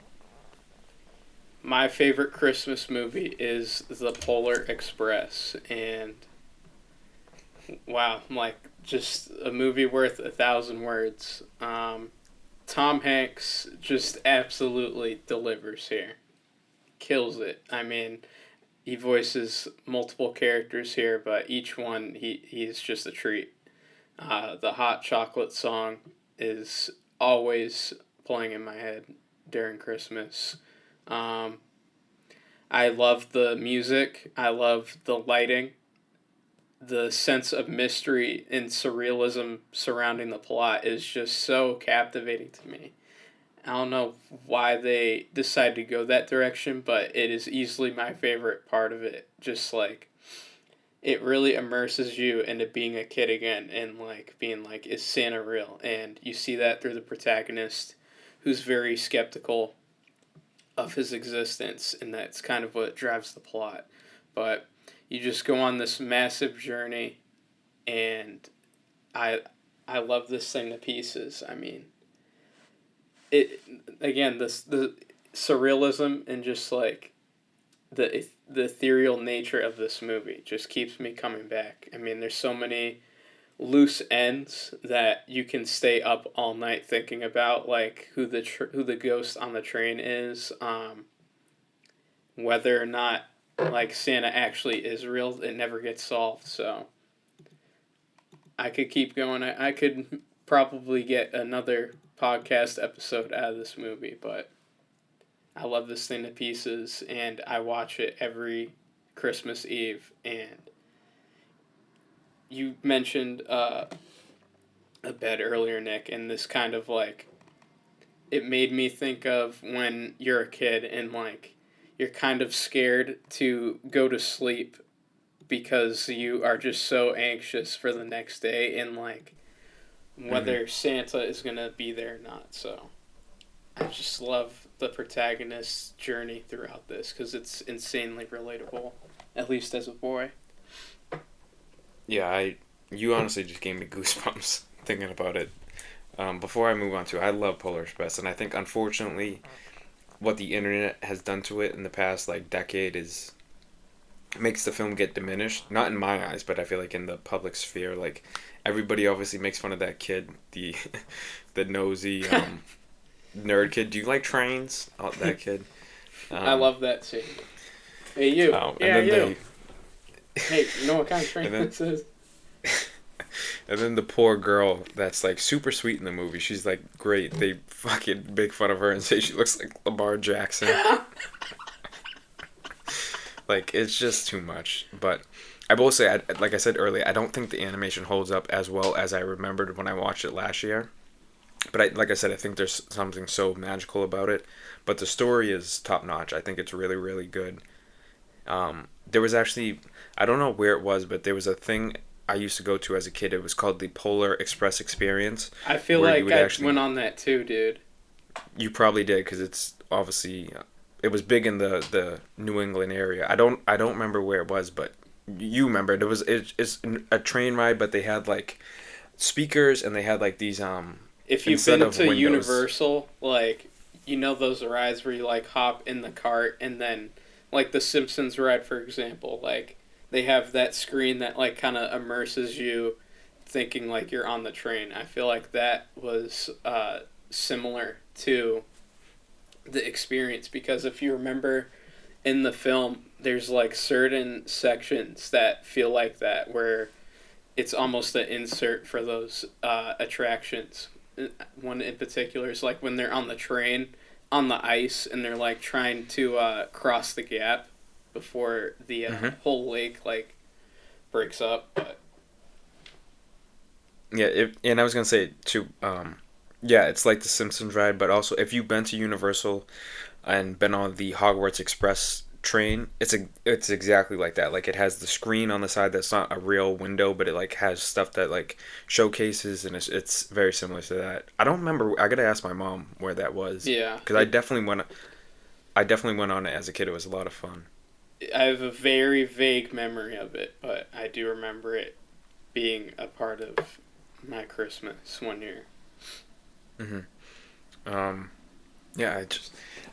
Speaker 2: My favorite Christmas movie is The Polar Express, and wow, like just a movie worth 1,000 words. Tom Hanks just absolutely delivers here. Kills it. I mean, he voices multiple characters here, but each one he's just a treat. The hot chocolate song is always playing in my head during Christmas. Um, I love the music. I love the lighting. The sense of mystery and surrealism surrounding the plot is just so captivating to me. I don't know why they decided to go that direction, but it is easily my favorite part of it. Just like it really immerses you into being a kid again and like being like, is Santa real? And you see that through the protagonist who's very skeptical of his existence, and that's kind of what drives the plot. But you just go on this massive journey, and I I love this thing to pieces. I mean, it again the surrealism and just like the ethereal nature of this movie just keeps me coming back. I mean, there's so many loose ends that you can stay up all night thinking about, like who the ghost on the train is, whether or not like Santa actually is real. It never gets solved. So I could keep going. I could probably get another podcast episode out of this movie, but I love this thing to pieces, and I watch it every Christmas Eve. And you mentioned a bed earlier, Nick, and this kind of like, it made me think of when you're a kid and like you're kind of scared to go to sleep because you are just so anxious for the next day and like whether Santa is gonna be there or not. So I just love the protagonist's journey throughout this because it's insanely relatable, at least as a boy.
Speaker 1: Yeah, you honestly just gave me goosebumps thinking about it. Before I move on to, I love Polar Express, and I think unfortunately, what the internet has done to it in the past like decade is makes the film get diminished. Not in my eyes, but I feel like in the public sphere, like everybody obviously makes fun of that kid, the the nosy nerd kid. Do you like trains? Oh, that kid.
Speaker 2: I love that scene. Hey you, yeah you. Hey, you know what kind of train this is?
Speaker 1: And then the poor girl that's like super sweet in the movie. She's like great. They fucking make fun of her and say she looks like Lamar Jackson. Like, it's just too much. But I will say, like I said earlier, I don't think the animation holds up as well as I remembered when I watched it last year. But like I said, I think there's something so magical about it. But the story is top notch. I think it's really, really good. There was actually, I don't know where it was, but there was a thing I used to go to as a kid. It was called the Polar Express Experience.
Speaker 2: I feel like I went on that too, dude. You
Speaker 1: probably did, because it's obviously it was big in the New England area. I don't remember where it was, but you remember it. It's a train ride, but they had like speakers, and they had like these
Speaker 2: If you've
Speaker 1: instead
Speaker 2: been
Speaker 1: of
Speaker 2: to
Speaker 1: windows.
Speaker 2: Universal, like you know those rides where you like hop in the cart and then like the Simpsons ride for example, like they have that screen that like kind of immerses you thinking like you're on the train. I feel like that was similar to the experience because if you remember in the film there's like certain sections that feel like that where it's almost an insert for those attractions. One in particular is like when they're on the train on the ice and they're like trying to cross the gap before the
Speaker 1: Hmm.
Speaker 2: whole lake like breaks up. But
Speaker 1: Yeah, and I was gonna say too. Yeah, it's like the Simpsons ride, but also if you've been to Universal and been on the Hogwarts Express train, it's exactly like that. Like it has the screen on the side that's not a real window, but it like has stuff that like showcases, and it's very similar to that. I don't remember. I gotta ask my mom where that was
Speaker 2: yeah,
Speaker 1: because I definitely went on it as a kid. It was a lot of fun.
Speaker 2: I have a very vague memory of it, but I do remember it being a part of my Christmas one year.
Speaker 1: Hmm. Um, yeah,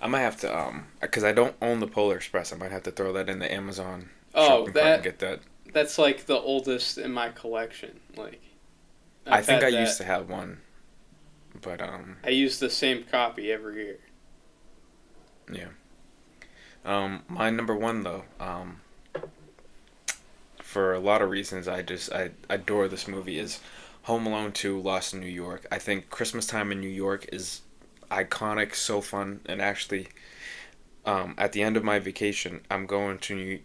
Speaker 1: I might have to because I don't own the Polar Express. I might have to throw that in the Amazon
Speaker 2: Oh,
Speaker 1: shopping cart and get that.
Speaker 2: that's like the oldest in my collection. Like
Speaker 1: I
Speaker 2: I've
Speaker 1: think I
Speaker 2: had
Speaker 1: used
Speaker 2: that.
Speaker 1: to have one, but
Speaker 2: I use the same copy every year.
Speaker 1: yeah. My number one though, for a lot of reasons, I adore this movie is Home Alone 2: Lost in New York. I think Christmas time in New York is iconic, so fun, and actually, at the end of my vacation, I'm going to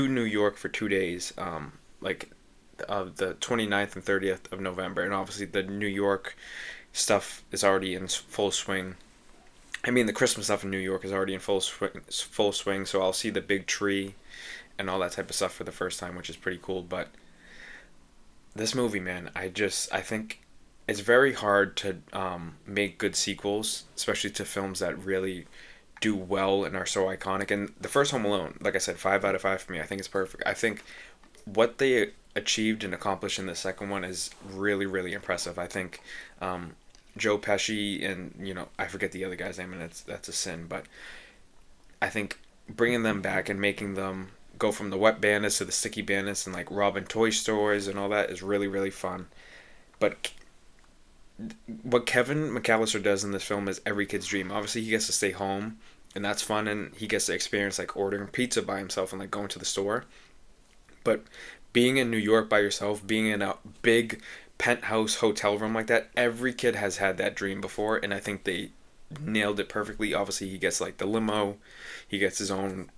Speaker 1: New York for 2 days. Like the 29th and 30th of November, and obviously the New York stuff is already in full swing. I mean, the Christmas stuff in New York is already in full swing. So I'll see the big tree and all that type of stuff for the first time, which is pretty cool. But this movie, man, I think it's very hard to make good sequels, especially to films that really do well and are so iconic. And the first Home Alone, like I said, 5 out of 5 for me. I think it's perfect. I think what they achieved and accomplished in the second one is really, really impressive. I think Joe Pesci and I forget the other guy's name, and that's a sin. But I think bringing them back and making them go from the wet bandits to the sticky bandits and like robbing toy stores and all that is really, really fun. But what Kevin McAllister does in this film is every kid's dream. Obviously, he gets to stay home, and that's fun, and he gets to experience like ordering pizza by himself and like going to the store. But being in New York by yourself, being in a big penthouse hotel room like that, every kid has had that dream before, and I think they nailed it perfectly. Obviously, he gets like the limo, he gets his own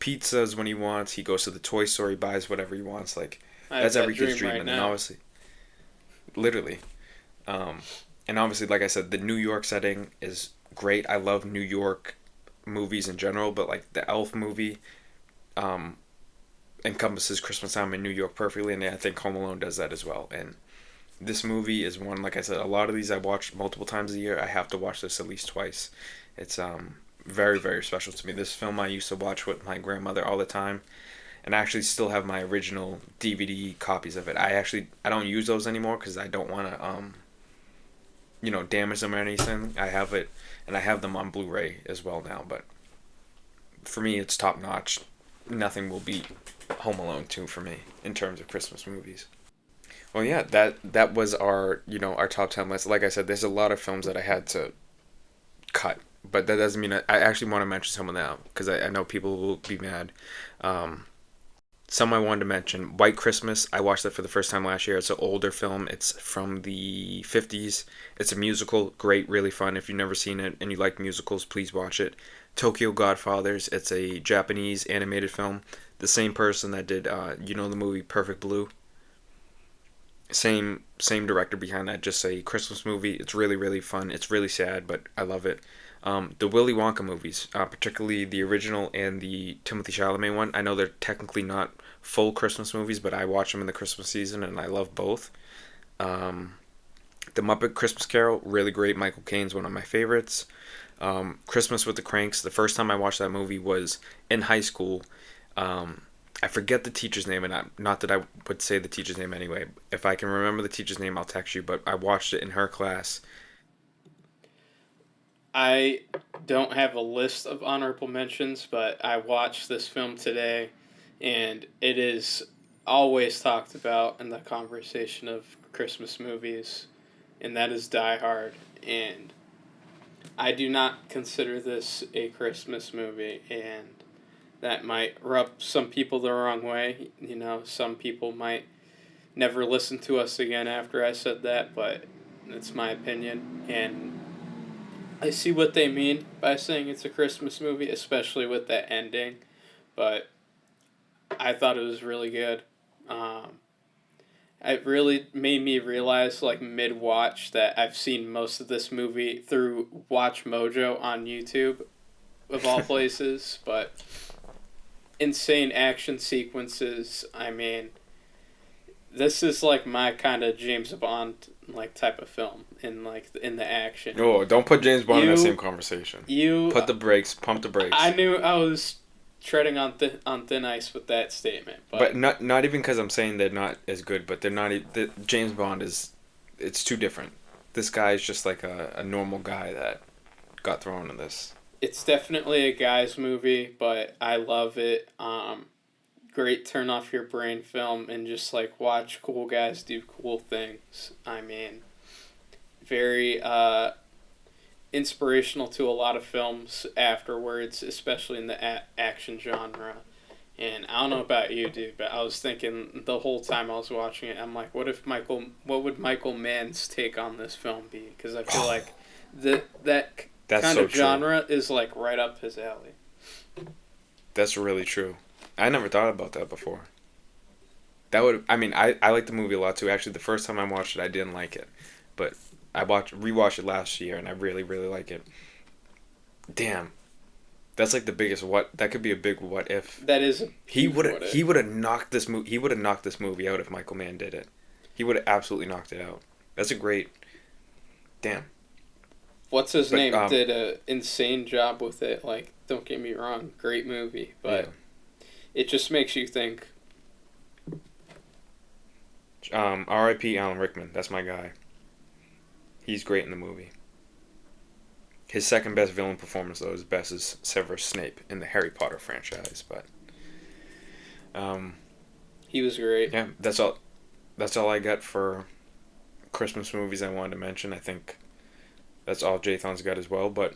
Speaker 1: pizzas when he wants. He goes to the toy store, he buys whatever he wants. Like
Speaker 2: I have
Speaker 1: that's
Speaker 2: that
Speaker 1: every kid's
Speaker 2: dream
Speaker 1: dream,
Speaker 2: right
Speaker 1: and then
Speaker 2: now.
Speaker 1: obviously, literally, um, and obviously, like I said, the New York setting is great. I love New York movies in general, but like the Elf movie um, encompasses Christmas time in New York perfectly, and I think Home Alone does that as well. And this movie is one, like I said, a lot of these I watch multiple times a year. I have to watch this at least twice. It's very, very special to me. This film I used to watch with my grandmother all the time, and I actually still have my original DVD copies of it. I don't use those anymore because I don't want to damage them or anything. I have it, and I have them on Blu-ray as well now. But for me, it's top notch. Nothing will beat Home Alone 2 for me in terms of Christmas movies. Well, yeah, that was our our top 10 list. Like I said, there's a lot of films that I had to cut, but that doesn't mean I actually want to mention some of them because I know people will be mad. Um, some I wanted to mention: White Christmas. I watched that for the first time last year. It's an older film. It's from the 50s. It's a musical. Great, really fun. If you've never seen it and you like musicals, please watch it. Tokyo Godfathers. It's a Japanese animated film. The same person that did the movie Perfect Blue. Same director behind that. Just a Christmas movie. It's really, really fun. It's really sad, but I love it. The Willy Wonka movies, particularly the original and the Timothy Chalamet one. I know they're technically not full Christmas movies, but I watch them in the Christmas season, and I love both. Um, the Muppet Christmas Carol, really great. Michael Caine's one of my favorites. Christmas with the Cranks. The first time I watched that movie was in high school. Um, I forget the teacher's name, and not that I would say the teacher's name anyway. If I can remember the teacher's name, I'll text you. But I watched it in her class.
Speaker 2: I don't have a list of honorable mentions, but I watched this film today, and it is always talked about in the conversation of Christmas movies, and that is Die Hard. And I do not consider this a Christmas movie, and that might rub some people the wrong way. You know, some people might never listen to us again after I said that, but it's my opinion, and I see what they mean by saying it's a Christmas movie, especially with that ending, but I thought it was really good. Um, it really made me realize, like, mid watch, that I've seen most of this movie through Watch Mojo on YouTube, of all places, but insane action sequences. I mean, this is like my kind of James Bond like type of film in the action.
Speaker 1: Oh, don't put James Bond in the same conversation. Pump the brakes.
Speaker 2: I knew I was treading on thin ice with that statement,
Speaker 1: but not even because I'm saying they're not as good, but they're not. James Bond is, it's too different. This guy is just like a normal guy that got thrown in this.
Speaker 2: It's definitely a guy's movie, but I love it. Great turn off your brain film and just like watch cool guys do cool things. I mean, very inspirational to a lot of films afterwards, especially in the action genre. And I don't know about you, dude, but I was thinking the whole time I was watching it, I'm like, what would Michael Mann's take on this film be? Because I feel like that
Speaker 1: That's
Speaker 2: kind
Speaker 1: so
Speaker 2: of genre is like right up his alley.
Speaker 1: That's really true. I never thought about that before. I like the movie a lot too. Actually, the first time I watched it, I didn't like it. But I rewatched it last year, and I really, really like it. Damn. That's like the biggest that could be a big what if.
Speaker 2: That is
Speaker 1: he would have knocked this movie out if Michael Mann did it. He would have absolutely knocked it out. That's a great. Damn.
Speaker 2: What's his name did an insane job with it. Like, don't get me wrong, great movie, but it just makes you think.
Speaker 1: R.I.P. Alan Rickman. That's my guy. He's great in the movie. His second best villain performance, though, his best is Severus Snape in the Harry Potter franchise. But
Speaker 2: he was great.
Speaker 1: Yeah, that's all. That's all I got for Christmas movies I wanted to mention. I think that's all Jthon's got as well. But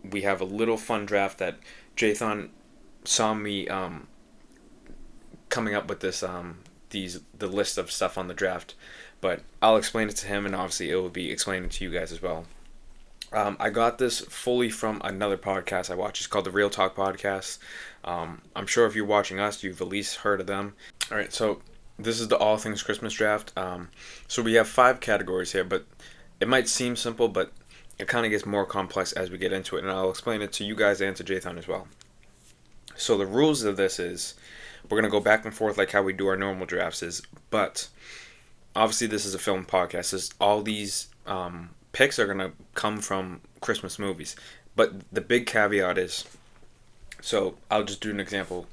Speaker 1: we have a little fun draft that Jthon saw me coming up with this the list of stuff on the draft. But I'll explain it to him, and obviously it will be explained to you guys as well. I got this fully from another podcast I watch. It's called the Real Talk Podcast. I'm sure if you're watching us, you've at least heard of them. All right, so this is the All Things Christmas Draft. So we have 5 categories here, but it might seem simple, but it kind of gets more complex as we get into it, and I'll explain it to you guys and to Jthon as well. So the rules of this is we're going to go back and forth like how we do our normal drafts but obviously this is a film podcast. All these picks are going to come from Christmas movies. But the big caveat is, so I'll just do an example.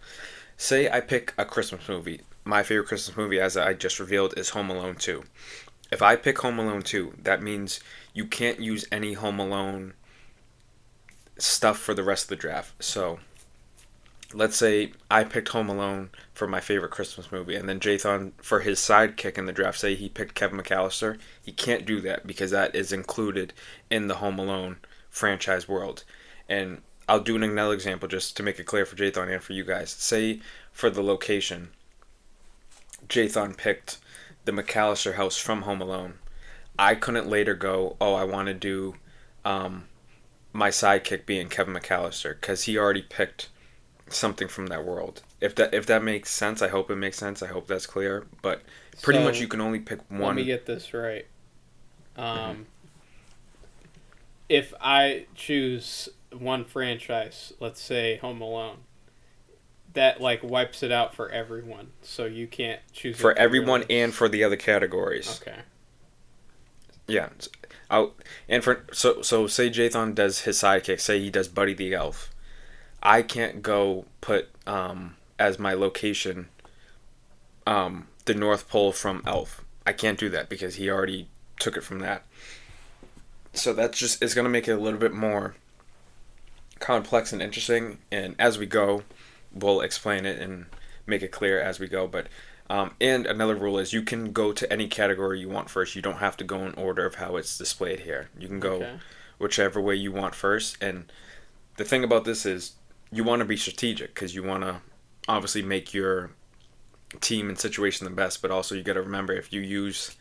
Speaker 1: Say I pick a Christmas movie. My favorite Christmas movie, as I just revealed, is Home Alone 2. If I pick Home Alone 2, that means you can't use any Home Alone stuff for the rest of the draft. So let's say I picked Home Alone for my favorite Christmas movie, and then Jthon, for his sidekick in the draft, say he picked Kevin McAllister. He can't do that because that is included in the Home Alone franchise world. And I'll do another example just to make it clear for Jthon and for you guys. Say for the location, Jthon picked the McAllister house from Home Alone. I couldn't later go, I want to do my sidekick being Kevin McAllister, because he already picked something from that world. If that makes sense, I hope it makes sense. I hope that's clear. But pretty much you can only pick one.
Speaker 2: Let me get this right. If I choose one franchise, let's say Home Alone, that like wipes it out for everyone. So you can't choose
Speaker 1: for everyone and for the other categories.
Speaker 2: Okay.
Speaker 1: Yeah. So say Jthon does his sidekick. Say he does Buddy the Elf. I can't go put as my location the North Pole from Elf. I can't do that because he already took it from that. So that's just, it's going to make it a little bit more complex and interesting. And as we go, we'll explain it and make it clear as we go. But and another rule is you can go to any category you want first. You don't have to go in order of how it's displayed here. You can go whichever way you want first. And the thing about this is you want to be strategic because you want to obviously make your team and situation the best. But also you got to remember, if you use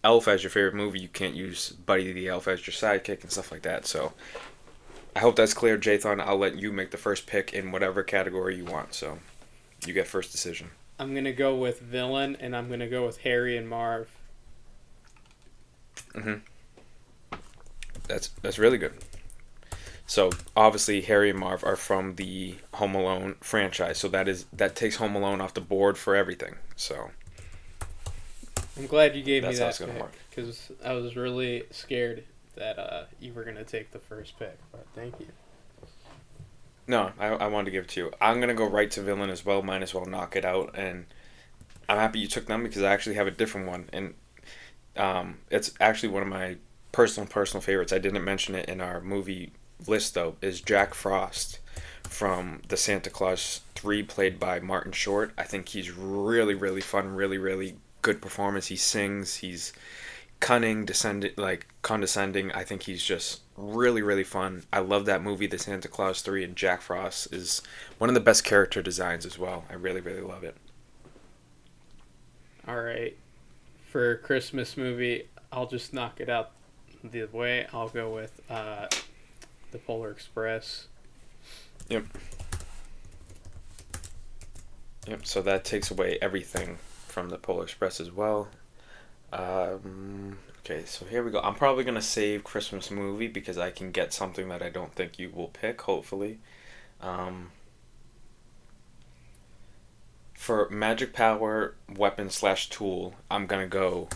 Speaker 1: Elf as your favorite movie, you can't use Buddy the Elf as your sidekick and stuff like that. So I hope that's clear, Jthon. I'll let you make the first pick in whatever category you want. So you get first decision.
Speaker 2: I'm going to go with villain, and I'm going to go with Harry and Marv.
Speaker 1: That's really good. So obviously Harry and Marv are from the Home Alone franchise. So that takes Home Alone off the board for everything. So
Speaker 2: I'm glad you gave me
Speaker 1: that's how
Speaker 2: that
Speaker 1: it's gonna
Speaker 2: pick,
Speaker 1: work.
Speaker 2: because I was really scared that you were going to take the first pick. But thank you.
Speaker 1: No, I wanted to give it to you. I'm going to go right to villain as well. Might as well knock it out. And I'm happy you took them because I actually have a different one. And it's actually one of my personal favorites. I didn't mention it in our movie list, though, is Jack Frost from the Santa Claus 3, played by Martin Short. I think he's really, really fun, really, really good performance. He sings, he's cunning, condescending. I think he's just really, really fun. I love that movie, The Santa Claus 3, and Jack Frost is one of the best character designs as well. I really, really love it.
Speaker 2: All right. For a Christmas movie, I'll just knock it out the way. I'll go with The Polar Express.
Speaker 1: Yep. So that takes away everything from The Polar Express as well. Okay, so here we go. I'm probably going to save Christmas movie because I can get something that I don't think you will pick, hopefully. For magic power, weapon / tool, I'm going to go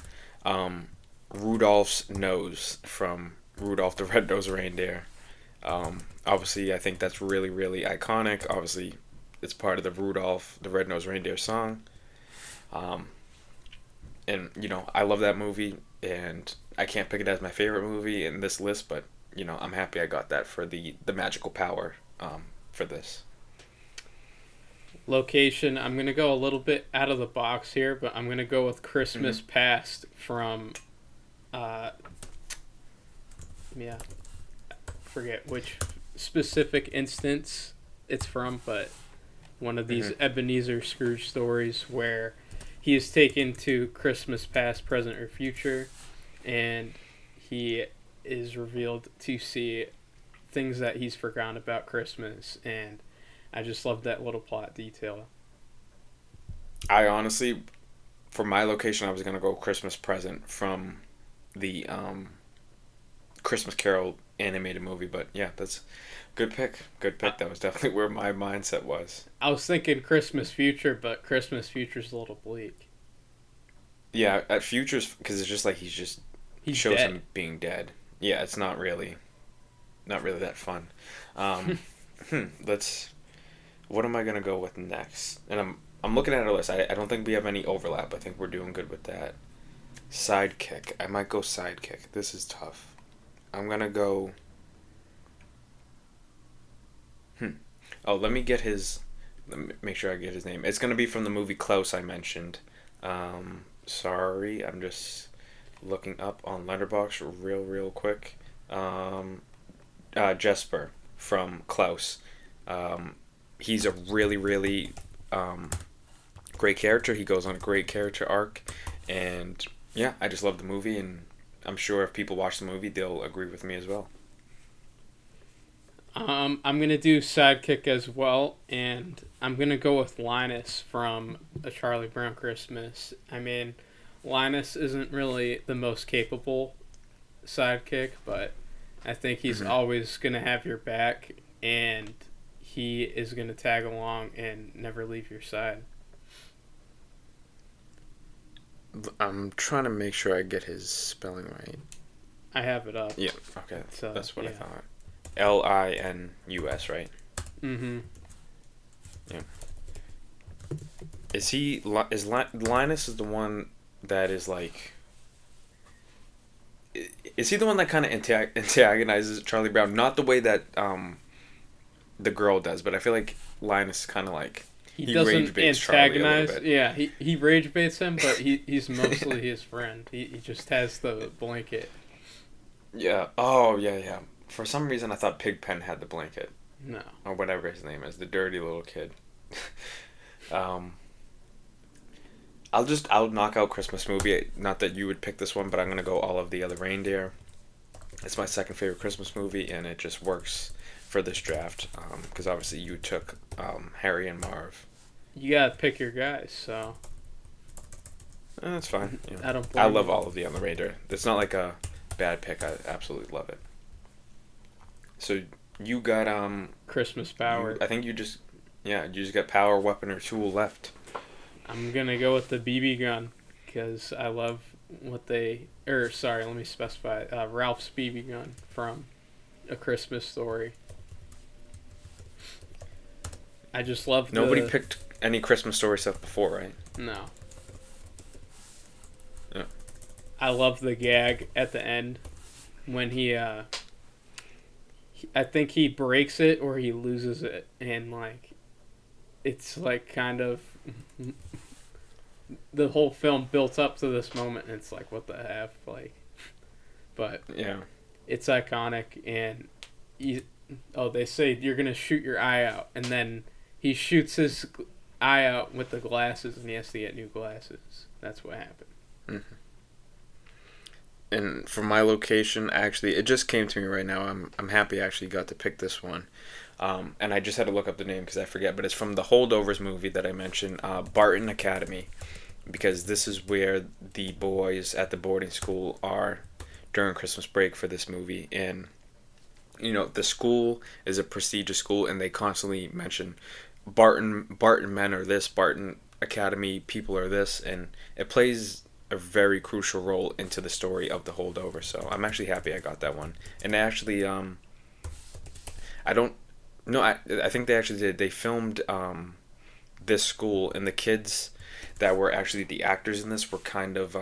Speaker 1: Rudolph's nose from Rudolph the Red-Nosed Reindeer. Obviously, I think that's really, really iconic. Obviously, it's part of the Rudolph the Red-Nosed Reindeer song. And, I love that movie, and I can't pick it as my favorite movie in this list, but, I'm happy I got that for the magical power for this.
Speaker 2: Location, I'm going to go a little bit out of the box here, but I'm going to go with Christmas Past from, forget which specific instance it's from, but one of these Ebenezer Scrooge stories where he is taken to Christmas past, present, or future, and he is revealed to see things that he's forgotten about Christmas, and I just love that little plot detail.
Speaker 1: I honestly, for my location, I was going to go Christmas Present from the Christmas Carol animated movie, but yeah, that's good pick. Good pick. That was definitely where my mindset was.
Speaker 2: I was thinking Christmas Future, but Christmas Future's a little bleak.
Speaker 1: Yeah, at Futures, because it's just like he shows
Speaker 2: dead.
Speaker 1: him being dead. Yeah, it's not really that fun. What am I gonna go with next? And I'm looking at our list. I don't think we have any overlap. I think we're doing good with that. Sidekick. I might go sidekick. This is tough. I'm gonna go. Oh, let me make sure I get his name. It's gonna be from the movie Klaus I mentioned. Sorry, I'm just looking up on Letterboxd real quick. Jesper from Klaus. He's a really, really great character. He goes on a great character arc, and yeah, I just love the movie, and I'm sure if people watch the movie, they'll agree with me as well.
Speaker 2: I'm going to do sidekick as well, and I'm going to go with Linus from A Charlie Brown Christmas. I mean, Linus isn't really the most capable sidekick, but I think he's always going to have your back, and he is going to tag along and never leave your side.
Speaker 1: I'm trying to make sure I get his spelling right.
Speaker 2: I have it up.
Speaker 1: Yeah, okay.
Speaker 2: So,
Speaker 1: that's what
Speaker 2: yeah.
Speaker 1: I thought. Linus, right?
Speaker 2: Mm-hmm.
Speaker 1: Yeah. Is he Linus is the one that is like? Is he the one that kind of antagonizes Charlie Brown? Not the way that the girl does, but I feel like Linus kind of like
Speaker 2: He
Speaker 1: he rage
Speaker 2: doesn't
Speaker 1: baits Charlie a little
Speaker 2: antagonize.
Speaker 1: bit.
Speaker 2: Yeah, he rage baits him, but he's mostly his friend. He just has the blanket.
Speaker 1: Yeah. Oh yeah, yeah. For some reason, I thought Pigpen had the blanket
Speaker 2: No.
Speaker 1: or whatever his name is, the dirty little kid. um, I'll knock out Christmas movie. Not that you would pick this one, but I'm gonna go All of the Other Reindeer. It's my second favorite Christmas movie, and it just works for this draft because obviously you took Harry and Marv.
Speaker 2: You gotta pick your guys, so
Speaker 1: That's fine. You know.
Speaker 2: I don't
Speaker 1: I
Speaker 2: blame
Speaker 1: love
Speaker 2: you.
Speaker 1: All of the Other Reindeer. It's not like a bad pick. I absolutely love it. So you got
Speaker 2: Christmas power.
Speaker 1: I think you just got power, weapon, or tool left.
Speaker 2: I'm gonna go with the BB gun because I love what they. Or sorry, let me specify. Ralph's BB gun from A Christmas Story. I just love.
Speaker 1: Nobody picked any Christmas Story stuff before, right?
Speaker 2: No.
Speaker 1: Yeah.
Speaker 2: I love the gag at the end when I think he breaks it or he loses it, and like, it's like kind of the whole film built up to this moment, and it's like, what the F, like, but
Speaker 1: Yeah.
Speaker 2: it's iconic, and they say you're gonna shoot your eye out, and then he shoots his eye out with the glasses, and he has to get new glasses. That's what happened.
Speaker 1: Mm-hmm. And for my location, actually, it just came to me right now. I'm happy I actually got to pick this one. And I just had to look up the name because I forget, but it's from the Holdovers movie that I mentioned, Barton Academy, because this is where the boys at the boarding school are during Christmas break for this movie. And, you know, the school is a prestigious school, and they constantly mention Barton men are this, Barton Academy people are this, and it plays a very crucial role into the story of the holdover. So I'm actually happy I got that one. And actually, I don't no, I think they actually did. They filmed this school, and the kids that were actually the actors in this were kind of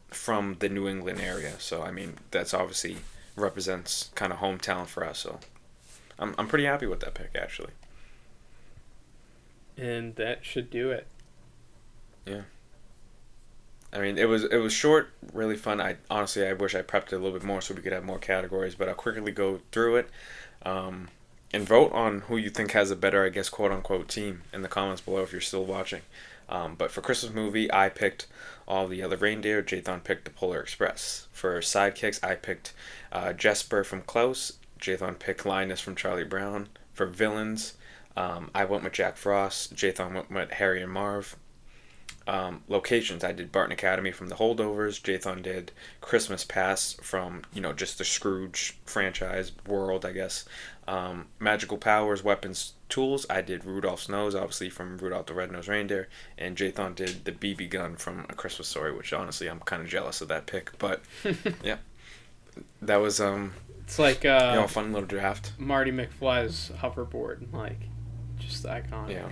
Speaker 1: from the New England area. So I mean, that's obviously represents kind of hometown for us. So I'm pretty happy with that pick actually.
Speaker 2: And that should do it.
Speaker 1: Yeah. I mean, it was short, really fun. I wish I prepped it a little bit more so we could have more categories, but I'll quickly go through it, and vote on who you think has a better, I guess, quote unquote team in the comments below if you're still watching. But for Christmas movie, I picked All the Other Reindeer. Jthon picked The Polar Express. For sidekicks, I picked Jesper from Klaus. Jthon picked Linus from Charlie Brown. For villains, I went with Jack Frost. Jthon went with Harry and Marv. Locations, I did Barton Academy from the Holdovers. Jthon did Christmas Past from, just the Scrooge franchise world, I guess. Magical powers, weapons, tools, I did Rudolph's nose, obviously from Rudolph the Red-Nosed Reindeer. And Jthon did the BB gun from A Christmas Story, which honestly I'm kind of jealous of that pick. But yeah, that was
Speaker 2: It's like
Speaker 1: a fun little draft.
Speaker 2: Marty McFly's hoverboard, like, just iconic.
Speaker 1: Yeah.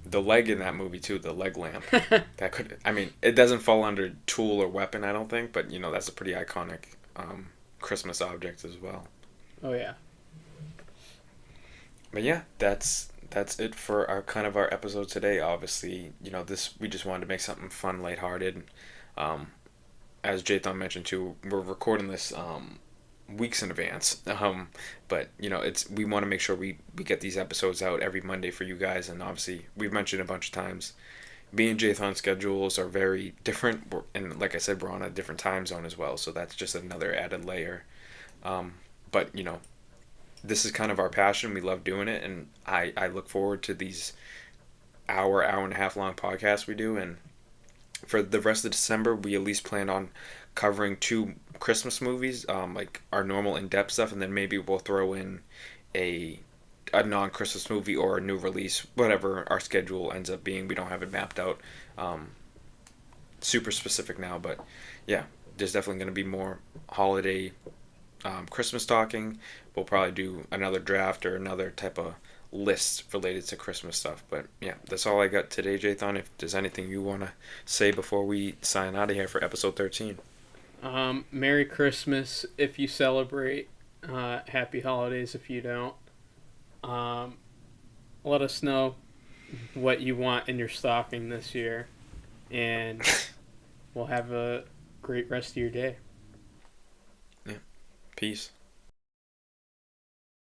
Speaker 1: The leg in that movie too, the leg lamp. It doesn't fall under tool or weapon, I don't think, but that's a pretty iconic Christmas object as well.
Speaker 2: Oh yeah.
Speaker 1: But yeah, that's it for our episode today. Obviously, we just wanted to make something fun, lighthearted. As Jthon mentioned too, we're recording this weeks in advance, but we want to make sure we get these episodes out every Monday for you guys. And obviously we've mentioned a bunch of times, me and Jthon's schedules are very different, and like I said, we're on a different time zone as well, so that's just another added layer. But this is kind of our passion. We love doing it, and I look forward to these hour and a half long podcasts we do. And for the rest of December, we at least plan on covering 2 Christmas movies, like our normal in-depth stuff, and then maybe we'll throw in a non-Christmas movie or a new release, whatever our schedule ends up being. We don't have it mapped out super specific now, but yeah, there's definitely going to be more holiday Christmas talking. We'll probably do another draft or another type of list related to Christmas stuff. But yeah, that's all I got today, Jthon. If there's anything you want to say before we sign out of here for episode 13.
Speaker 2: Merry Christmas if you celebrate. Happy holidays if you don't. Let us know what you want in your stocking this year, and we'll have a great rest of your day.
Speaker 1: Yeah. Peace.